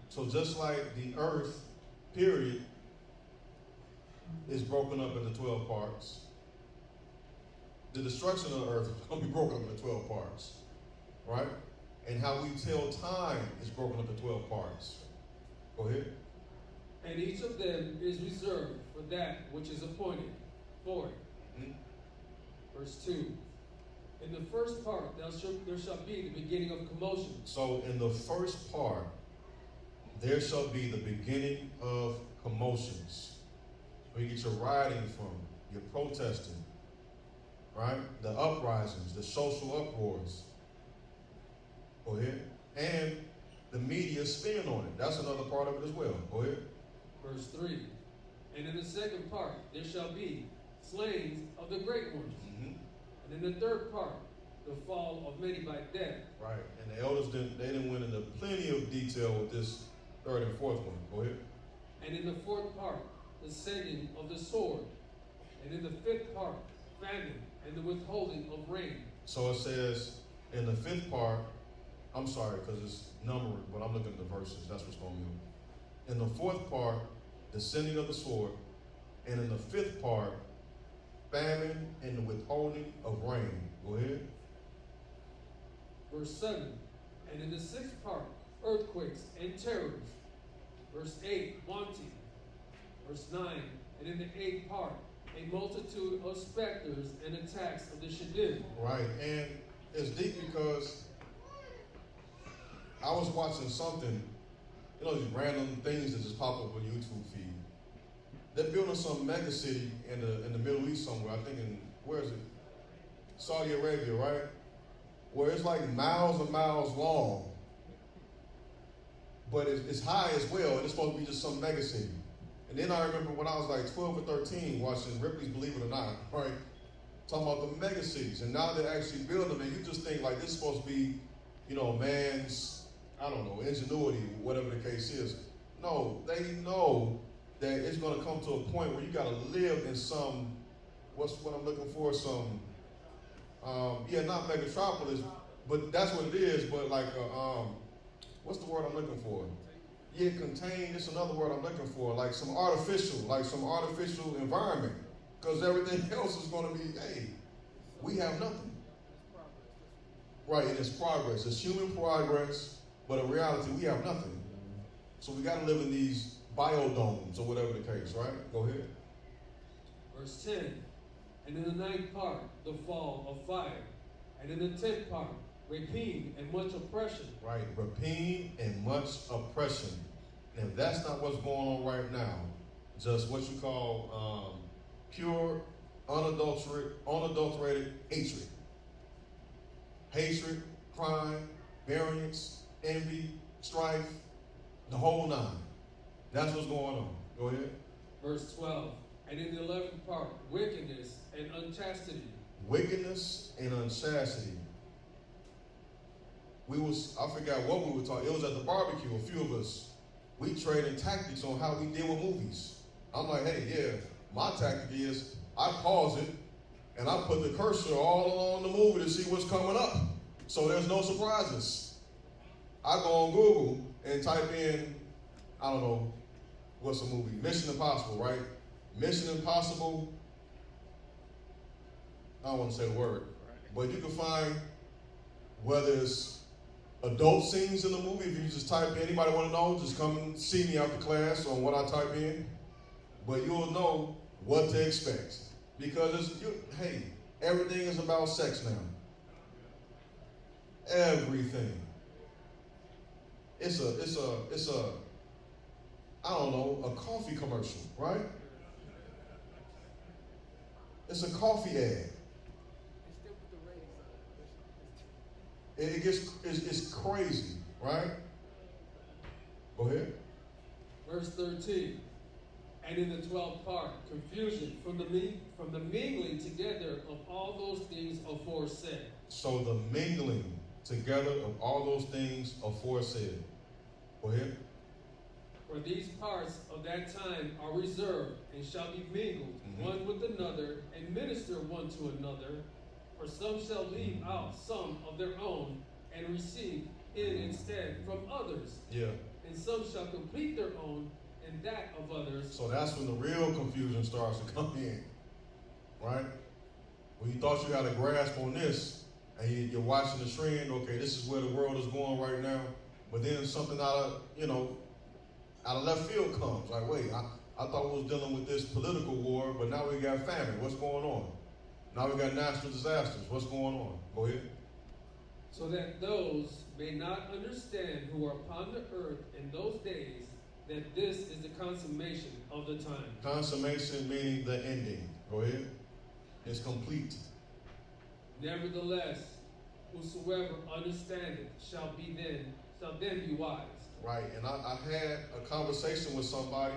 So just like the earth, period, is broken up into 12 parts, the destruction of the earth is going to be broken up into 12 parts, right? And how we tell time is broken up into 12 parts. Go ahead. And each of them is reserved for that which is appointed for it. Verse 2. In the first part there shall be the beginning of commotion. So in the first part, there shall be the beginning of commotions. Where you get your rioting from, your protesting, right? The uprisings, the social uproars. Go ahead. And the media spin on it. That's another part of it as well. Go ahead. Verse 3. And in the second part there shall be slayings of the great ones. And in the third part, the fall of many by death. Right. And the elders didn't went into plenty of detail with this third and fourth one. Go ahead. And in the fourth part, the sending of the sword. And in the fifth part, famine and the withholding of rain. So it says in the fifth part, I'm sorry because it's numbered, but I'm looking at the verses. That's what's going on. In the fourth part, the sending of the sword. And in the fifth part, famine and the withholding of rain. Go ahead. Verse 7. And in the sixth part, earthquakes and terrors. Verse 8, wanting. Verse 9. And in the eighth part, a multitude of specters and attacks of the Shaddim. Right. And it's deep because I was watching something, these random things that just pop up on YouTube feed. They're building some mega city in the Middle East somewhere. I think where is it? Saudi Arabia, right? Where it's like miles and miles long. but it's high as well, and it's supposed to be just some mega city. And then I remember when I was like 12 or 13 watching Ripley's Believe It or Not, right? Talking about the mega cities, and now they're actually building them, and you just think like this is supposed to be, you know, man's, I don't know, ingenuity, whatever the case is. No, they know that it's going to come to a point where you got to live in some, what I'm looking for, some, not megatropolis, but that's what it is, but like, what's the word I'm looking for? Yeah, contained, it's another word I'm looking for, like some artificial environment, because everything else is going to be, hey, we have nothing. Right, and it's progress. It's human progress, but in reality, we have nothing. So we got to live in these biodomes or whatever the case, right? Go ahead. Verse 10, and in the ninth part, the fall of fire. And in the 10th part, rapine and much oppression. Right, rapine and much oppression. And if that's not what's going on right now, just what you call pure, unadulterated hatred. Hatred, crime, variance, envy, strife, the whole nine. That's what's going on. Go ahead. Verse 12. And in the 11th part, wickedness and unchastity. Wickedness and unchastity. I forgot what we were talking. It was at the barbecue, a few of us. We traded tactics on how we deal with movies. I'm like, hey, yeah, my tactic is I pause it and I put the cursor all along the movie to see what's coming up. So there's no surprises. I go on Google and type in, I don't know, what's the movie? Mission Impossible, right? Mission Impossible, I don't want to say the word, but you can find whether it's adult scenes in the movie. If you just type in, anybody want to know, just come and see me after class on what I type in. But you'll know what to expect. Because hey, everything is about sex now. Everything. It's a I don't know, a coffee commercial, right? It's a coffee ad. It's crazy, right? Go ahead. Verse 13. And in the 12th part, confusion from the mingling together of all those things aforesaid. So the mingling together of all those things aforesaid. Go ahead. For these parts of that time are reserved and shall be mingled one with another and minister one to another. For some shall leave out some of their own and receive in instead from others. Yeah. And some shall complete their own and that of others. So that's when the real confusion starts to come in, right? When you thought you had a grasp on this and you're watching the trend, okay, this is where the world is going right now. But then something out of left field comes. Like, wait, I thought we was dealing with this political war, but now we got famine. What's going on? Now we got natural disasters. What's going on? Go ahead. So that those may not understand who are upon the earth in those days, that this is the consummation of the time. Consummation meaning the ending. Go ahead. It's complete. Nevertheless, whosoever understandeth shall then be wise. Right, and I had a conversation with somebody,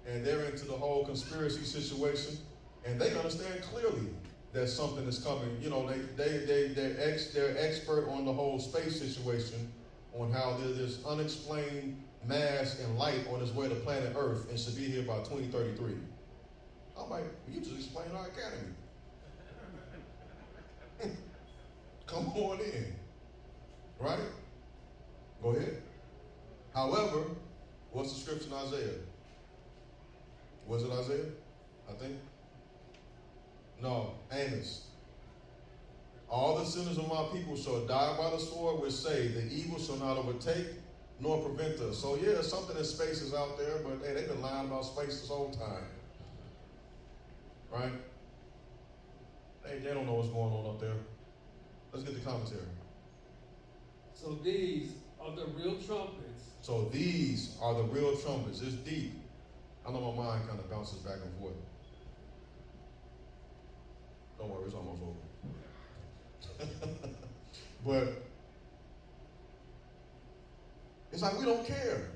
and they're into the whole conspiracy situation, and they understand clearly that something is coming. You know, they're expert on the whole space situation, on how there's this unexplained mass and light on its way to planet Earth and should be here by 2033. I'm like, you just explained our academy. Come on in, right? Go ahead. However, what's the scripture in Isaiah? Was it Isaiah? I think. No, Amos. All the sinners of my people shall die by the sword, which say, the evil shall not overtake nor prevent us. So yeah, something in space is out there, but hey, they've been lying about space this whole time. Right? They don't know what's going on up there. Let's get the commentary. So these are the real trumpets. So these are the real trumpets. It's deep. I know my mind kind of bounces back and forth. Don't worry, it's almost over. But It's like we don't care.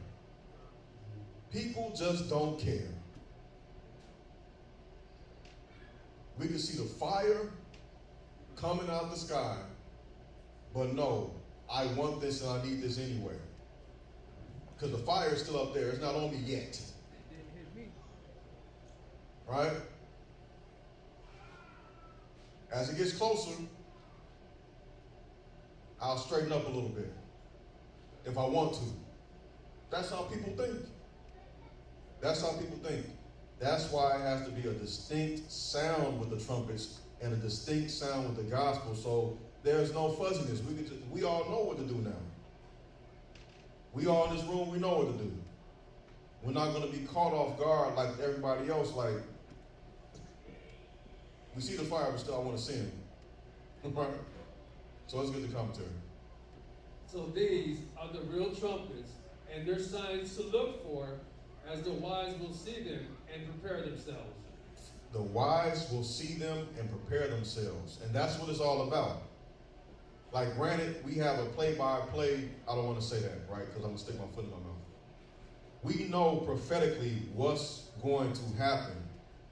People just don't care. We can see the fire coming out the sky, but no, I want this and I need this anyway. Because the fire is still up there. It's not on me yet. Right? As it gets closer, I'll straighten up a little bit if I want to. That's how people think. That's how people think. That's why it has to be a distinct sound with the trumpets and a distinct sound with the gospel. So there's no fuzziness. We all know what to do now. We all in this room, we know what to do. We're not going to be caught off guard like everybody else. Like, we see the fire, but still I want to sin. Right? So let's get the commentary. So these are the real trumpets, and their signs to look for, as the wise will see them and prepare themselves. The wise will see them and prepare themselves. And that's what it's all about. Like, granted, we have a play-by-play. I don't want to say that, right? Because I'm going to stick my foot in my mouth. We know prophetically what's going to happen,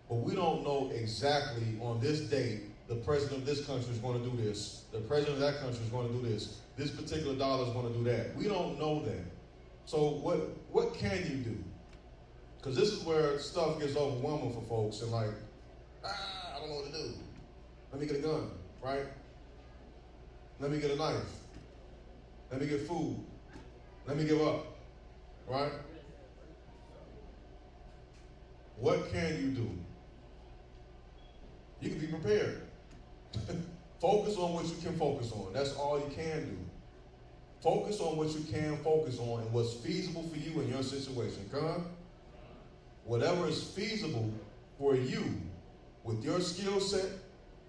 but we don't know exactly on this date the president of this country is going to do this, the president of that country is going to do this particular dollar is going to do that. We don't know that. So what can you do? Because this is where stuff gets overwhelming for folks and like, I don't know what to do. Let me get a gun, right? Let me get a knife. Let me get food. Let me give up, right? What can you do? You can be prepared. Focus on what you can focus on. That's all you can do. Focus on what you can focus on and what's feasible for you in your situation. Come on. Whatever is feasible for you with your skill set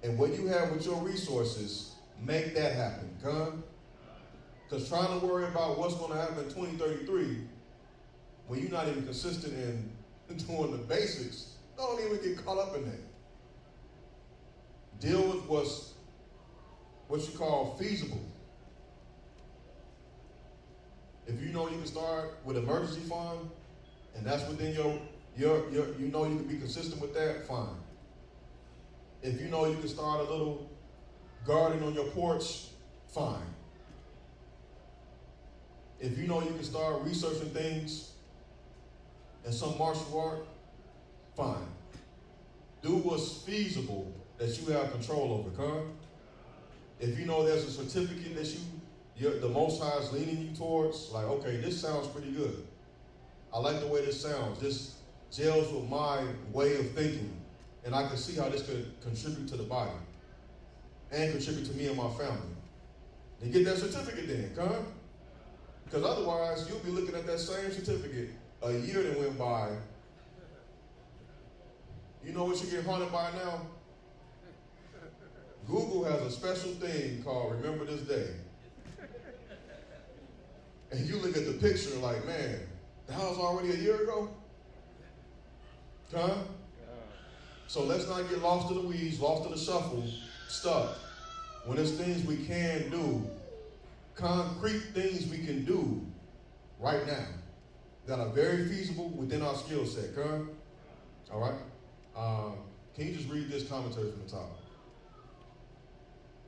and what you have with your resources, make that happen. Come on. Because trying to worry about what's going to happen in 2033 when you're not even consistent in doing the basics, don't even get caught up in that. Deal with what you call feasible. If you know you can start with emergency fund, and that's within your you know you can be consistent with that, fine. If you know you can start a little garden on your porch, fine. If you know you can start researching things in some martial art, fine. Do what's feasible that you have control over, come. If you know there's a certificate that the Most High is leaning you towards, like, okay, this sounds pretty good. I like the way this sounds. This gels with my way of thinking, and I can see how this could contribute to the body and contribute to me and my family. Then get that certificate then, come. Because otherwise, you'll be looking at that same certificate a year that went by. You know what you get haunted by now? Google has a special thing called Remember This Day. And you look at the picture like, man, that was already a year ago? Huh? So let's not get lost in the weeds, lost in the shuffle, stuck. When there's things we can do, concrete things we can do right now that are very feasible within our skill set, huh? All right? Can you just read this commentary from the top?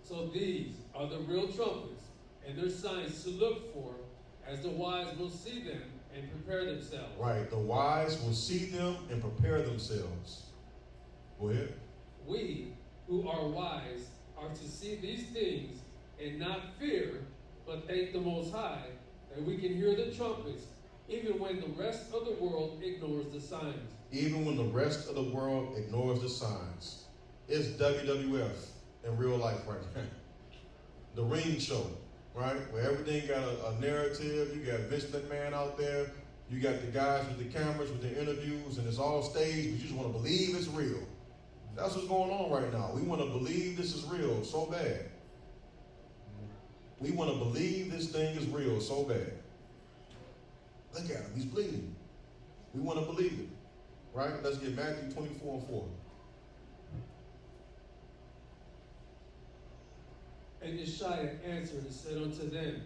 So these are the real trumpets, and their signs to look for, as the wise will see them and prepare themselves. Right, the wise will see them and prepare themselves. Go ahead. We, who are wise, are to see these things and not fear, but thank the Most High that we can hear the trumpets, even when the rest of the world ignores the signs. Even when the rest of the world ignores the signs. It's WWF in real life right now. The ring show, right? Where everything got a narrative. You got Vince McMahon out there. You got the guys with the cameras with the interviews, and it's all staged, but you just want to believe it's real. That's what's going on right now. We want to believe this is real so bad. We want to believe this thing is real so bad. Look at him, he's bleeding. We want to believe it, right? Let's get Matthew 24:4. And Yeshua answered and said unto them,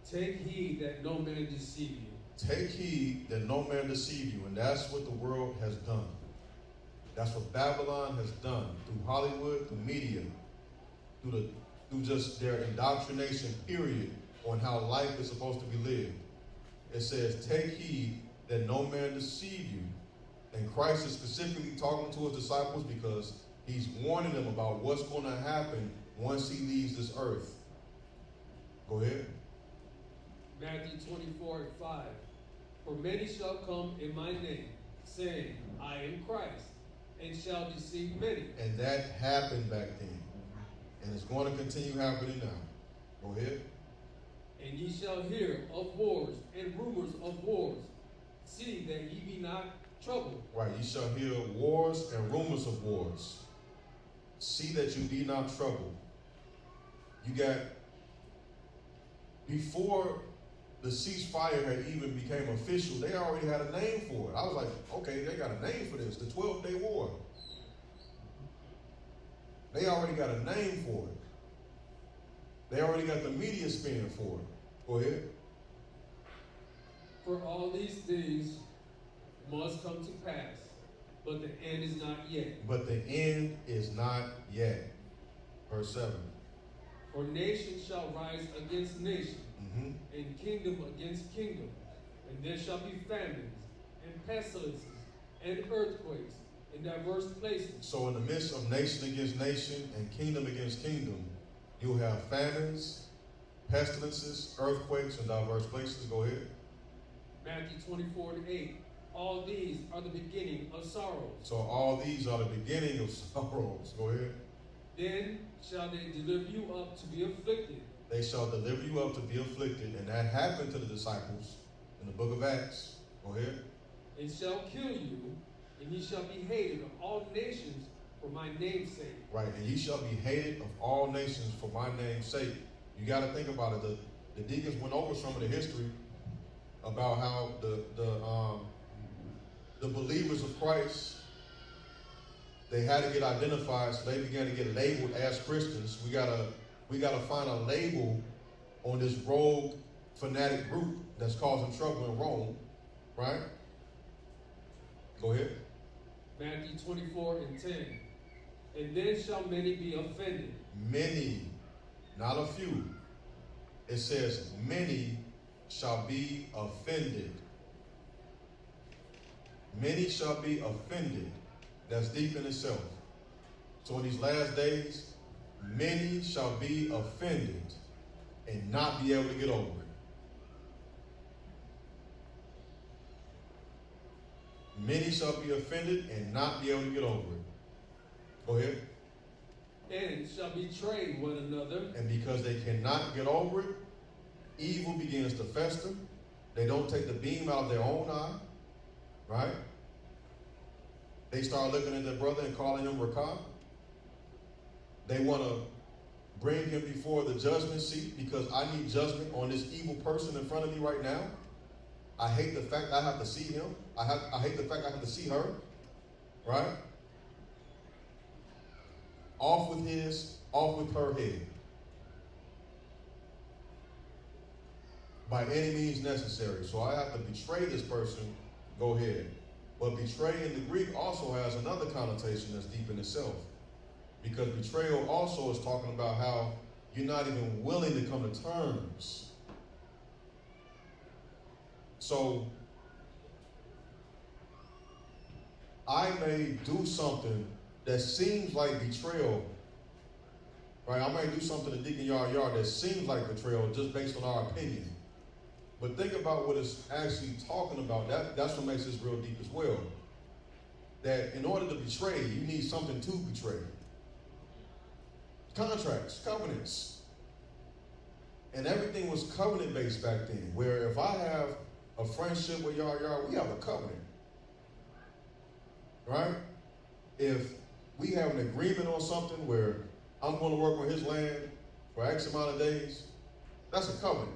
Take heed that no man deceive you. Take heed that no man deceive you. And that's what the world has done. That's what Babylon has done through Hollywood, through media, through just their indoctrination, period, on how life is supposed to be lived. It says, take heed that no man deceive you. And Christ is specifically talking to his disciples because he's warning them about what's going to happen once he leaves this earth. Go ahead. Matthew 24:5. For many shall come in my name, saying, I am Christ, and shall deceive many. And that happened back then. And it's going to continue happening now. Go ahead. And ye shall hear of wars and rumors of wars. See that ye be not troubled. Right, ye shall hear wars and rumors of wars. See that you be not troubled. You got, before the ceasefire had even became official, they already had a name for it. I was like, okay, they got a name for this, the 12-day war. They already got a name for it. They already got the media spin for it. Go ahead. For all these things must come to pass, but the end is not yet. But the end is not yet. Verse 7. For nation shall rise against nation, and kingdom against kingdom. And there shall be famines, and pestilences, and earthquakes, in diverse places. So in the midst of nation against nation and kingdom against kingdom, you'll have famines, pestilences, earthquakes, in diverse places. Go ahead. Matthew 24:8. All these are the beginning of sorrows. So all these are the beginning of sorrows. Go ahead. Then shall they deliver you up to be afflicted. They shall deliver you up to be afflicted. And that happened to the disciples in the book of Acts. Go ahead. And shall kill you, and ye shall be hated of all nations for my name's sake. Right, and ye shall be hated of all nations for my name's sake. You got to think about it. The deacons went over some of the history about how the believers of Christ, they had to get identified, so they began to get labeled as Christians. We gotta find a label on this rogue fanatic group that's causing trouble in Rome, right? Go ahead. Matthew 24:10. And then shall many be offended. Many, not a few. It says many shall be offended. Many shall be offended. That's deep in itself. So in these last days, many shall be offended and not be able to get over it. Many shall be offended and not be able to get over it. Go ahead. And shall betray one another. And because they cannot get over it, evil begins to fester. They don't take the beam out of their own eye, right? They start looking at their brother and calling him Rakah. They want to bring him before the judgment seat because I need judgment on this evil person in front of me right now. I hate the fact I have to see him. I hate the fact I have to see her, right? Off with his, off with her head. By any means necessary. So I have to betray this person, go ahead. But betray in the Greek also has another connotation that's deep in itself. Because betrayal also is talking about how you're not even willing to come to terms. So I may do something that seems like betrayal, right? I might do something to Deacon Yard that seems like betrayal just based on our opinion. But think about what it's actually talking about. That's what makes this real deep as well. That in order to betray, you need something to betray. Contracts, covenants. And everything was covenant-based back then, where if I have a friendship with Yard, we have a covenant. Right? If we have an agreement on something where I'm going to work on his land for X amount of days, that's a covenant.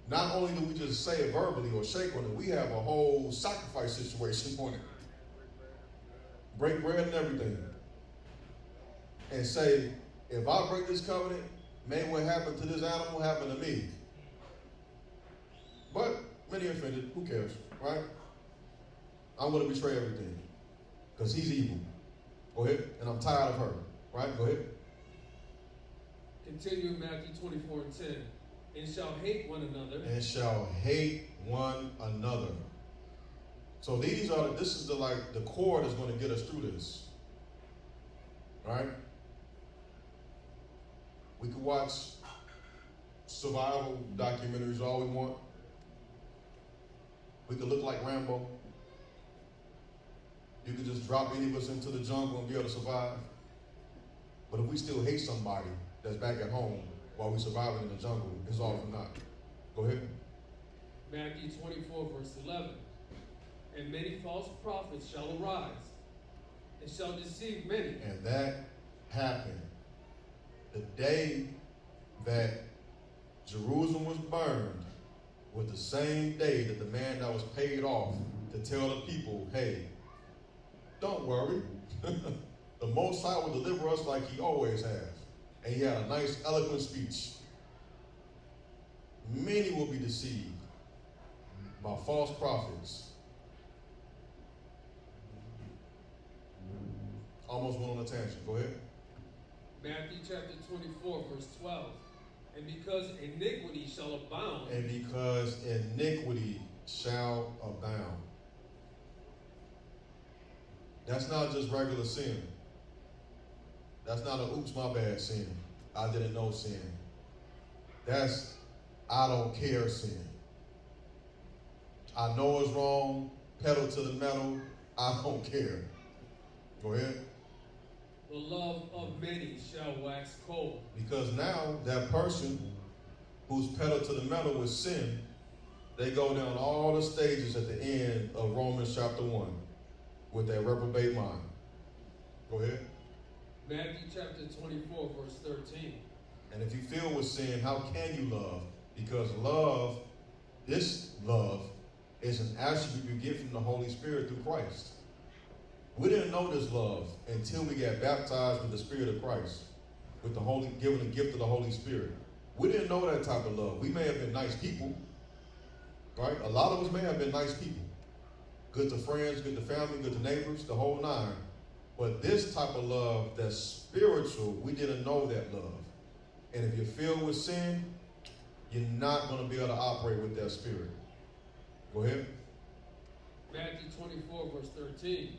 Not only do we just say it verbally or shake on it, we have a whole sacrifice situation on it. Break bread and everything. And say, if I break this covenant, may what happened to this animal happen to me. But many offended, who cares, right? I'm going to betray everything because he's evil. Go ahead. And I'm tired of her, right? Go ahead. Continue in Matthew 24:10. And shall hate one another. And shall hate one another. So this is the core that's going to get us through this. Right? We could watch survival documentaries all we want. We could look like Rambo. You could just drop any of us into the jungle and be able to survive. But if we still hate somebody that's back at home while we're surviving in the jungle, it's all for naught. Go ahead. Matthew 24:11. And many false prophets shall arise, and shall deceive many. And that happened the day that Jerusalem was burned, was the same day that the man that was paid off to tell the people, hey, don't worry. The Most High will deliver us like he always has. And he had a nice, eloquent speech. Many will be deceived by false prophets. Almost went on a tangent. Go ahead. Matthew chapter 24:12. And because iniquity shall abound. And because iniquity shall abound. That's not just regular sin. That's not a oops, my bad sin. I didn't know sin. That's I don't care sin. I know it's wrong. Pedal to the metal. I don't care. Go ahead. The love of many shall wax cold. Because now that person who's pedaled to the metal with sin, they go down all the stages at the end of Romans chapter 1 with that reprobate mind. Go ahead. Matthew chapter 24:13. And if you filled with sin, how can you love? Because love, this love, is an attribute you get from the Holy Spirit through Christ. We didn't know this love until we got baptized with the Spirit of Christ, with given the gift of the Holy Spirit. We didn't know that type of love. We may have been nice people, right? A lot of us may have been nice people. Good to friends, good to family, good to neighbors, the whole nine. But this type of love that's spiritual, we didn't know that love. And if you're filled with sin, you're not going to be able to operate with that spirit. Go ahead. Matthew 24:13.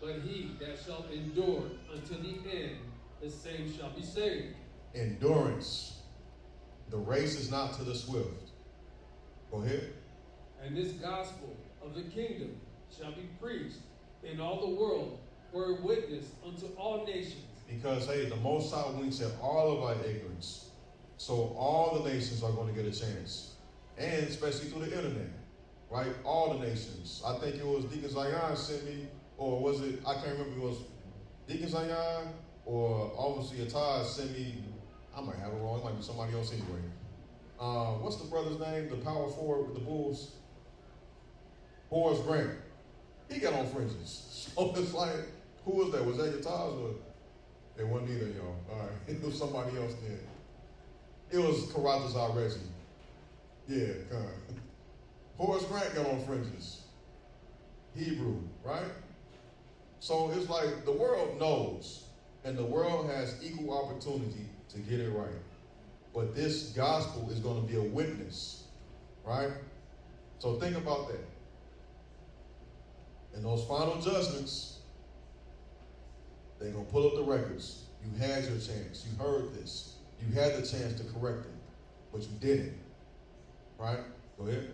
But he that shall endure unto the end, the same shall be saved. Endurance. The race is not to the swift. Go ahead. And this gospel of the kingdom shall be preached in all the world for a witness unto all nations. Because, hey, the Most High winks at all of our ignorance. So all the nations are going to get a chance. And especially through the internet, right? All the nations. I think it was Deacon Zion sent me, or was it, I can't remember if it was Deacon Zion or Overseer Todd sent me, I might have it wrong, it might be somebody else anyway. What's the brother's name, the power forward with the Bulls? Horace Grant. He got on fringes. So it's like, who was that? Was that your Taj or? It wasn't either, y'all. All right. It was somebody else then. It was Karatazar Reggie. Yeah, kind of. Horace Grant got on fringes. Hebrew, right? So it's like the world knows, and the world has equal opportunity to get it right. But this gospel is going to be a witness, right? So think about that. In those final judgments, they're going to pull up the records. You had your chance. You heard this. You had the chance to correct it, but you didn't, right? Go ahead.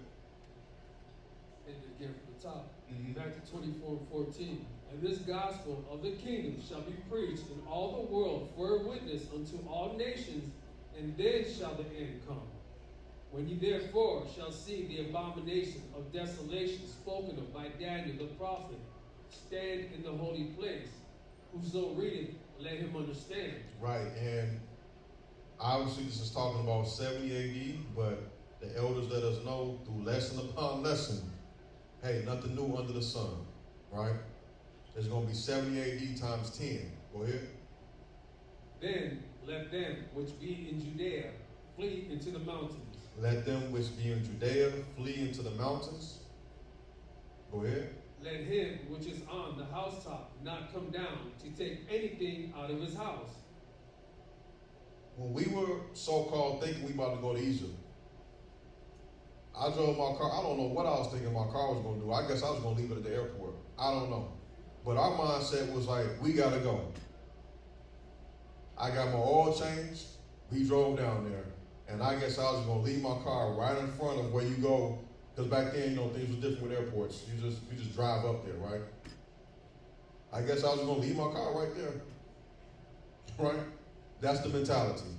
And again from the top. Matthew 24:14. And this gospel of the kingdom shall be preached in all the world for a witness unto all nations, and then shall the end come. When ye therefore shall see the abomination of desolation spoken of by Daniel the prophet, stand in the holy place. Whoso readeth, let him understand. Right, and obviously this is talking about 70 AD, but the elders let us know through lesson upon lesson, hey, nothing new under the sun, right? There's going to be 70 AD times 10. Go ahead. Then let them which be in Judea flee into the mountains. Let them which be in Judea flee into the mountains. Go ahead. Let him which is on the housetop not come down to take anything out of his house. When we were so-called thinking we about to go to Egypt, I drove my car. I don't know what I was thinking my car was going to do. I guess I was going to leave it at the airport. I don't know. But our mindset was like, we got to go. I got my oil changed. We drove down there. And I guess I was going to leave my car right in front of where you go. Because back then, things were different with airports. You just drive up there, right? I guess I was going to leave my car right there. Right? That's the mentality.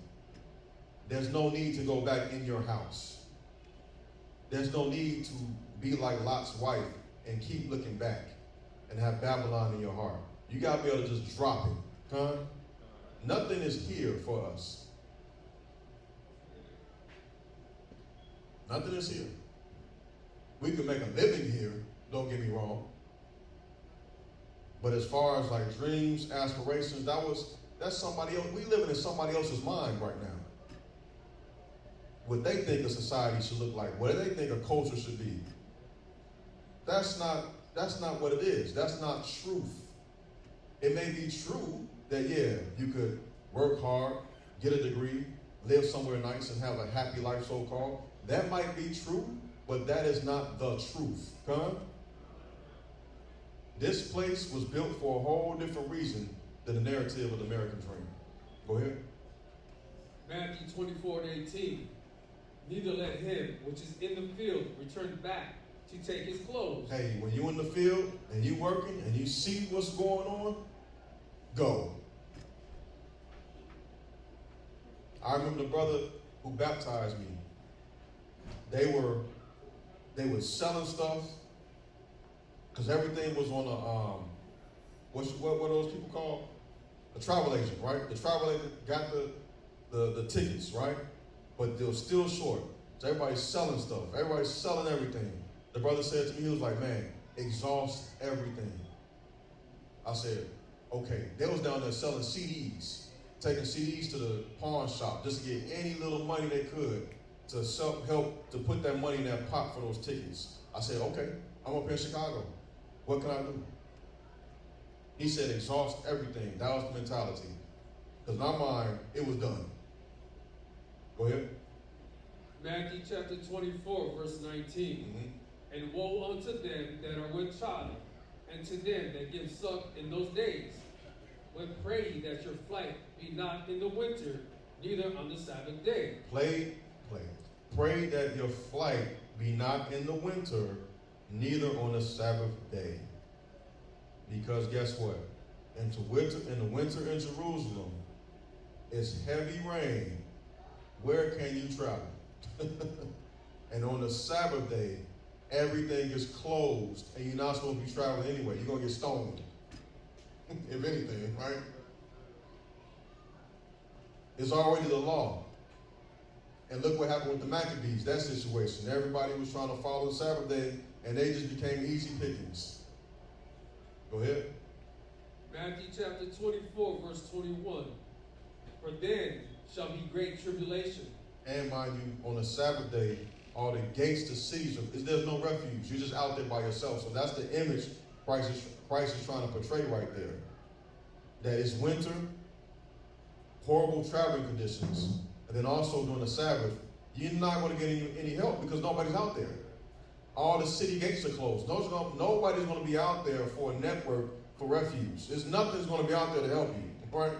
There's no need to go back in your house. There's no need to be like Lot's wife and keep looking back and have Babylon in your heart. You got to be able to just drop it. Huh? Nothing is here for us. Nothing is here. We can make a living here, don't get me wrong. But as far as like dreams, aspirations, that's somebody else. We living in somebody else's mind right now. What they think a society should look like, what they think a culture should be. That's not what it is. That's not truth. It may be true that, yeah, you could work hard, get a degree, live somewhere nice, and have a happy life, so-called. That might be true, but that is not the truth. Huh? This place was built for a whole different reason than the narrative of the American dream. Go ahead. Matthew 24:18. Neither let him which is in the field return back to take his clothes. Hey, when you in the field and you working and you see what's going on, go. I remember the brother who baptized me. They were selling stuff because everything was on a what are those people called? A travel agent, right? The travel agent got the tickets, right? But they were still short. So everybody's selling stuff. Everybody's selling everything. The brother said to me, he was like, man, exhaust everything. I said, okay. They was down there selling CDs, taking CDs to the pawn shop just to get any little money they could to help to put that money in that pot for those tickets. I said, okay, I'm up here in Chicago. What can I do? He said, exhaust everything. That was the mentality. Because in our mind, it was done. Go ahead. Matthew chapter 24, verse 19. And woe unto them that are with child, and to them that give suck in those days. But pray ye that your flight be not in the winter, neither on the Sabbath day. Pray that your flight be not in the winter, neither on the Sabbath day. Because guess what? In the winter in Jerusalem, it's heavy rain. Where can you travel? And on the Sabbath day, everything is closed, and you're not supposed to be traveling anyway. You're going to get stoned, if anything, right? It's already the law. And look what happened with the Maccabees, that situation. Everybody was trying to follow the Sabbath day, and they just became easy pickings. Go ahead. Matthew chapter 24, verse 21. For then shall be great tribulation. And mind you, on the Sabbath day, all the gates to cities, there's no refuge. You're just out there by yourself. So that's the image Christ is trying to portray right there. That it's winter, horrible traveling conditions, and then also during the Sabbath, you're not going to get any help because nobody's out there. All the city gates are closed. Nobody's going to be out there for a network for refuge. Nothing's going to be out there to help you, right?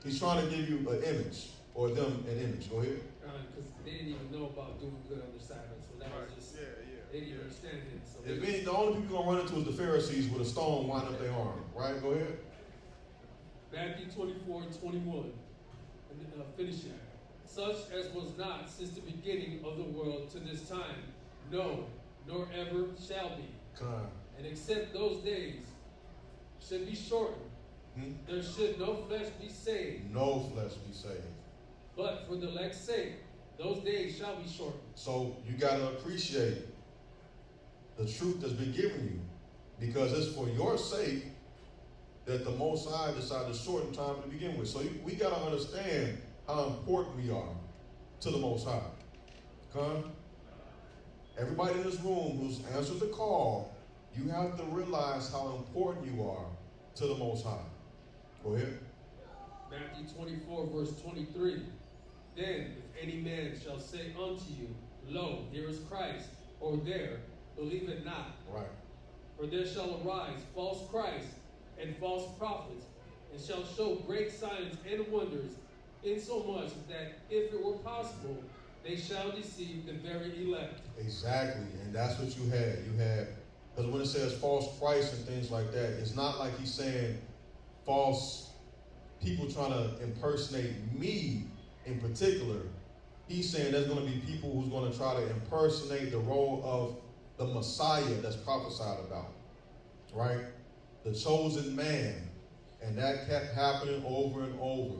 He's trying to give you an image, or them an image. Go ahead. Because they didn't even know about doing good on the Sabbath, so that was just, they didn't even understand it. So the only people you're going to run into is the Pharisees with a stone wind up their arm, right? Go ahead. Matthew 24:21. Finish it. Such as was not since the beginning of the world to this time, no, nor ever shall be. And except those days should be shortened, there should no flesh be saved. No flesh be saved. But for the elect's sake, those days shall be shortened. So you got to appreciate the truth that's been given you, because it's for your sake that the Most High decided to shorten time to begin with. So we got to understand how important we are to the Most High. Come. Everybody in this room who's answered the call, you have to realize how important you are to the Most High. Go ahead. Matthew 24, verse 23. Then, if any man shall say unto you, Lo, here is Christ, or there, believe it not. Right. For there shall arise false Christs and false prophets, and shall show great signs and wonders, insomuch that if it were possible, they shall deceive the very elect. Exactly, and that's what you had. You had, because when it says false Christ and things like that, it's not like he's saying false people trying to impersonate me in particular. He's saying there's going to be people who's going to try to impersonate the role of the Messiah that's prophesied about, right? The chosen man, and that kept happening over and over.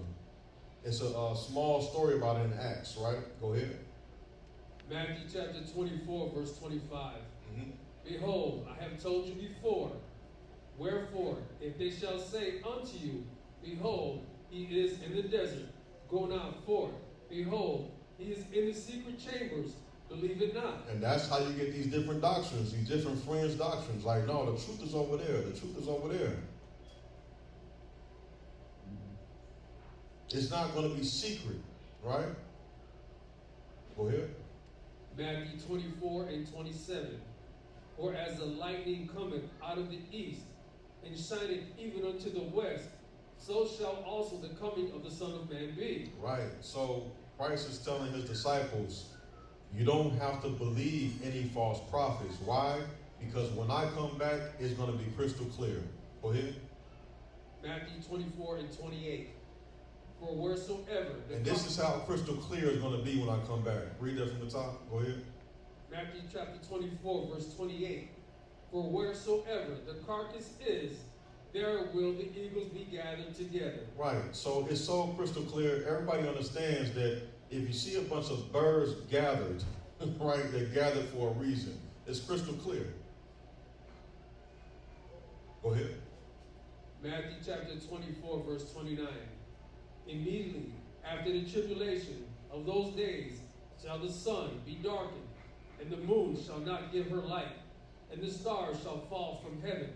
It's a small story about it in Acts, right? Go ahead. Matthew chapter 24, verse 25. Mm-hmm. Behold, I have told you before. Wherefore, if they shall say unto you, Behold, he is in the desert, go not forth. Behold, he is in the secret chambers, believe it not. And that's how you get these different doctrines, these different fringe doctrines. Like, no, the truth is over there. The truth is over there. It's not going to be secret, right? Go ahead. Matthew 24 and 27. For as the lightning cometh out of the east, and shineth even unto the west, so shall also the coming of the Son of Man be. Right. So Christ is telling his disciples, you don't have to believe any false prophets. Why? Because when I come back, it's going to be crystal clear. Go ahead. Matthew 24 and 28. For wheresoever the And this is how crystal clear is going to be when I come back. Read that from the top. Go ahead. Matthew chapter 24, verse 28. For wheresoever the carcass is, there will the eagles be gathered together. Right. So it's so crystal clear. Everybody understands that if you see a bunch of birds gathered, right, they're gathered for a reason. It's crystal clear. Go ahead. Matthew chapter 24, verse 29. Immediately after the tribulation of those days shall the sun be darkened, and the moon shall not give her light, and the stars shall fall from heaven,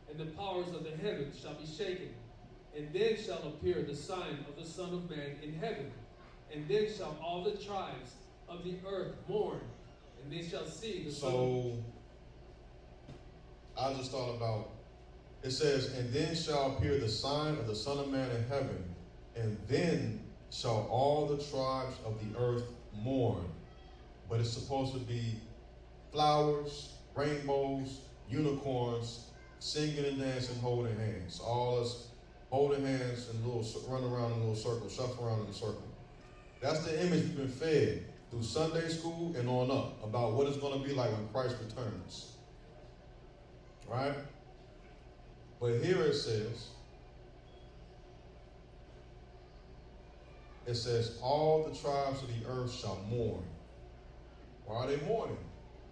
and the powers of the heavens shall be shaken. And then shall appear the sign of the Son of Man in heaven. And then shall all the tribes of the earth mourn, and they shall see the Son of Man. So, I just thought about, it says, and then shall appear the sign of the Son of Man in heaven, and then shall all the tribes of the earth mourn. But it's supposed to be flowers, rainbows, unicorns, singing and dancing, holding hands. All us holding hands and run around in a little circle, shuffle around in a circle. That's the image we've been fed through Sunday school and on up about what it's going to be like when Christ returns. Right? But here it says, all the tribes of the earth shall mourn. Why are they mourning?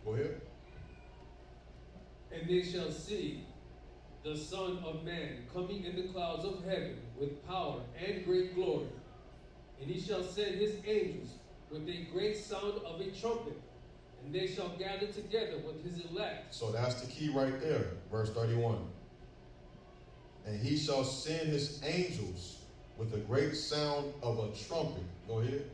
Go ahead. And they shall see the Son of Man coming in the clouds of heaven with power and great glory. And he shall send his angels with a great sound of a trumpet, and they shall gather together with his elect. So that's the key right there, verse 31. And he shall send his angels with a great sound of a trumpet. Go ahead.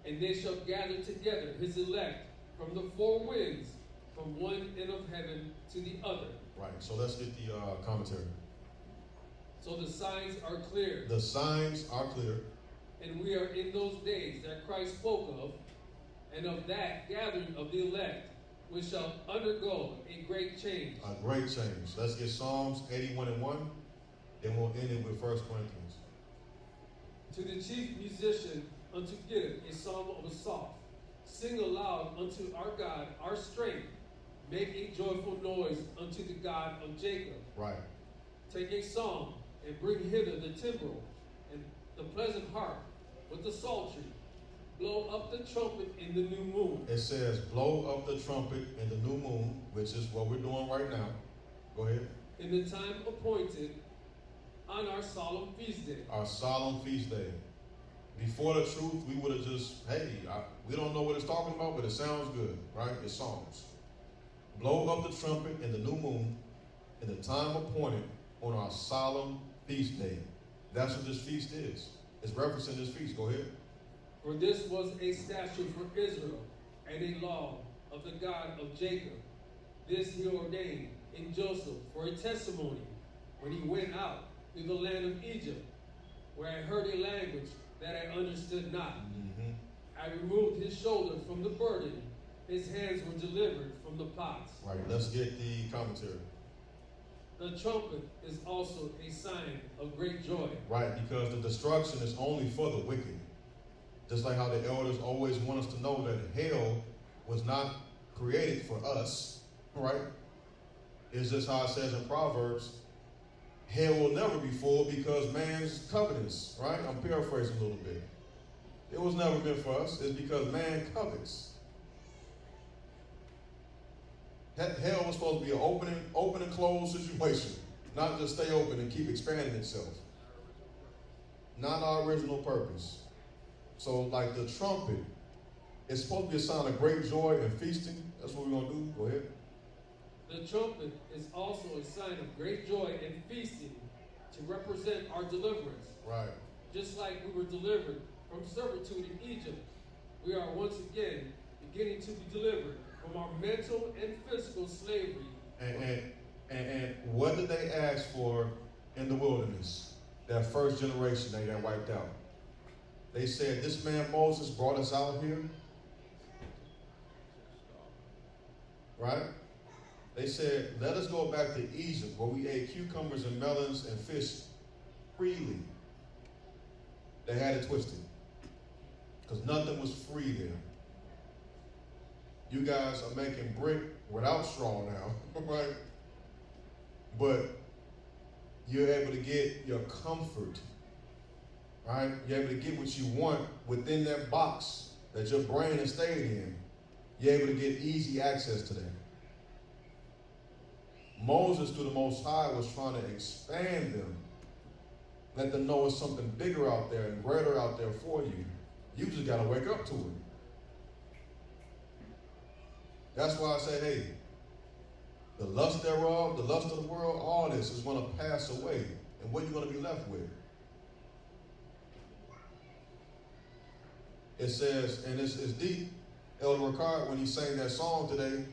And they shall gather together his elect from the four winds, from one end of heaven to the other. Right, so let's get the commentary. So the signs are clear. The signs are clear. And we are in those days that Christ spoke of, and of that gathering of the elect, which shall undergo a great change. A great change. Let's get Psalms 81 and 1, then we'll end it with 1 Corinthians. To the chief musician unto Gideon a psalm of assault. Sing aloud unto our God, our strength. Make a joyful noise unto the God of Jacob. Right. Take a psalm and bring hither the timbrel and the pleasant harp with the psaltery. Blow up the trumpet in the new moon. It says, blow up the trumpet in the new moon, which is what we're doing right now. Go ahead. In the time appointed on our solemn feast day. Our solemn feast day. Before the truth, we would have just, hey, we don't know what it's talking about, but it sounds good, right? It's songs. Blow up the trumpet in the new moon in the time appointed on our solemn feast day. That's what this feast is. It's referencing this feast. Go ahead. For this was a statute for Israel and a law of the God of Jacob. This he ordained in Joseph for a testimony when he went out through the land of Egypt, where I heard a language that I understood not. Mm-hmm. I removed his shoulder from the burden. His hands were delivered from the pots. Right, let's get the commentary. The trumpet is also a sign of great joy. Right, because the destruction is only for the wicked. Just like how the elders always want us to know that hell was not created for us, right? It's just how it says in Proverbs, hell will never be full because man's covetous, right? I'm paraphrasing a little bit. It was never meant for us. It's because man covets. Hell was supposed to be an open and closed situation, not just stay open and keep expanding itself. Not our original purpose. So like the trumpet, it's supposed to be a sign of great joy and feasting. That's what we're going to do. Go ahead. The trumpet is also a sign of great joy and feasting to represent our deliverance. Right. Just like we were delivered from servitude in Egypt, we are once again beginning to be delivered from our mental and physical slavery. And what did they ask for in the wilderness? That first generation they got wiped out. They said, this man Moses brought us out here. Right? They said, let us go back to Egypt where we ate cucumbers and melons and fish freely. They had it twisted. Because nothing was free there. You guys are making brick without straw now, right? But you're able to get your comfort, right? You're able to get what you want within that box that your brain has stayed in. You're able to get easy access to that. Moses, through the Most High, was trying to expand them. Let them know it's something bigger out there and greater out there for you. You just got to wake up to it. That's why I say, hey, the lust thereof, the lust of the world, all this is going to pass away. And what are you going to be left with? It says, and it's deep, Elder Ricard, when he sang that song today,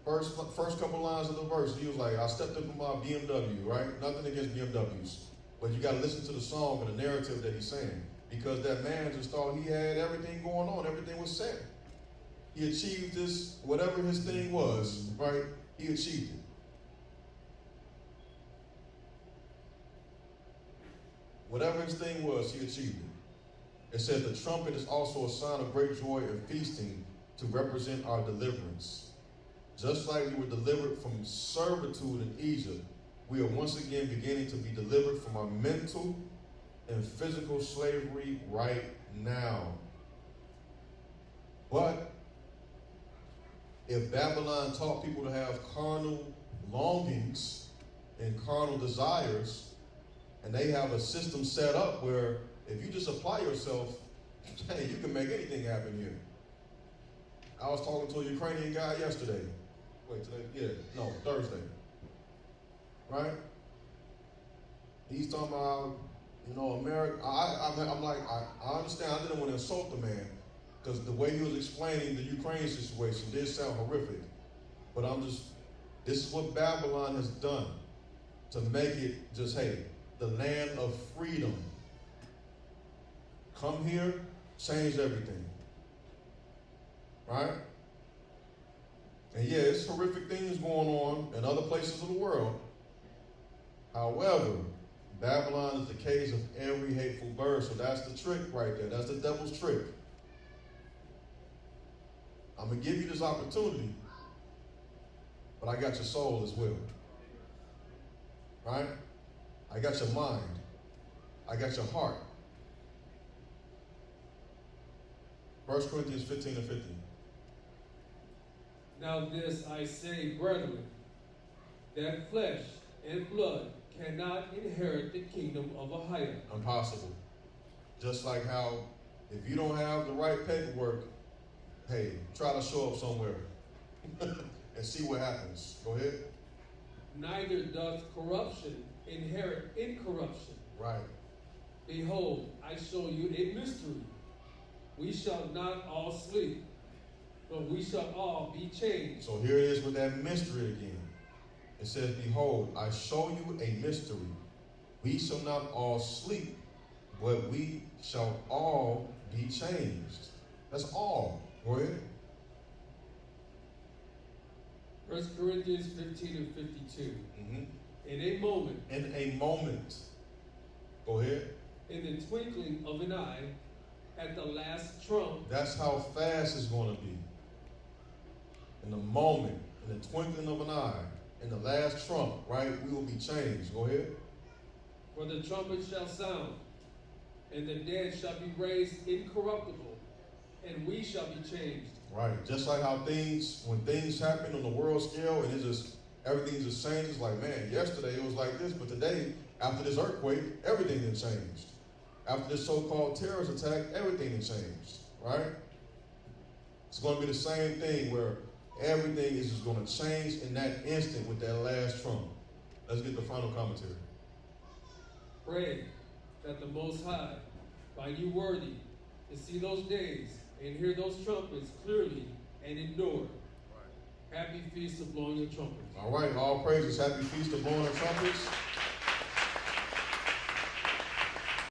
first couple lines of the verse, he was like, I stepped up in my BMW, right? Nothing against BMWs. But you got to listen to the song and the narrative that he's saying. Because that man just thought he had everything going on. Everything was set. He achieved this, whatever his thing was, right? He achieved it. Whatever his thing was, he achieved it. It says the trumpet is also a sign of great joy and feasting to represent our deliverance. Just like we were delivered from servitude in Egypt, we are once again beginning to be delivered from our mental and physical slavery right now. But if Babylon taught people to have carnal longings and carnal desires, and they have a system set up where if you just apply yourself, hey, you can make anything happen here. I was talking to a Ukrainian guy yesterday. Thursday. Right? He's talking about, America. I'm like, I understand. I didn't want to insult the man because the way he was explaining the Ukraine situation did sound horrific. But this is what Babylon has done to make it just, hey, the land of freedom. Come here, change everything. Right? And yeah, it's horrific things going on in other places of the world. However, Babylon is the cage of every hateful bird. So that's the trick right there. That's the devil's trick. I'm going to give you this opportunity, but I got your soul as well. Right? I got your mind. I got your heart. 1 Corinthians 15 and 15. Now this I say, brethren, that flesh and blood cannot inherit the kingdom of Ahia. Impossible. Just like how If you don't have the right paperwork, hey, try to show up somewhere and see what happens. Go ahead. Neither doth corruption inherit incorruption. Right. Behold, I show you a mystery. We shall not all sleep, but we shall all be changed. So here it is with that mystery again. It says, behold, I show you a mystery. We shall not all sleep, but we shall all be changed. That's all. Go ahead. 1 Corinthians 15 and 52. Mm-hmm. In a moment. In a moment. Go ahead. In the twinkling of an eye, at the last trump. That's how fast it's going to be. In the moment, in the twinkling of an eye, in the last trump, right, we will be changed. Go ahead. For the trumpet shall sound, and the dead shall be raised incorruptible, and we shall be changed. Right. Just like how when things happen on the world scale and everything just changes, like, man, yesterday it was like this, but today, after this earthquake, everything has changed. After this so-called terrorist attack, everything has changed, right? It's going to be the same thing where everything is just going to change in that instant with that last trump. Let's get the final commentary. Pray that the Most High find you worthy to see those days and hear those trumpets clearly and endure. Happy Feast of Blowing the Trumpets. All right, all praises. Happy Feast of Blowing the Trumpets.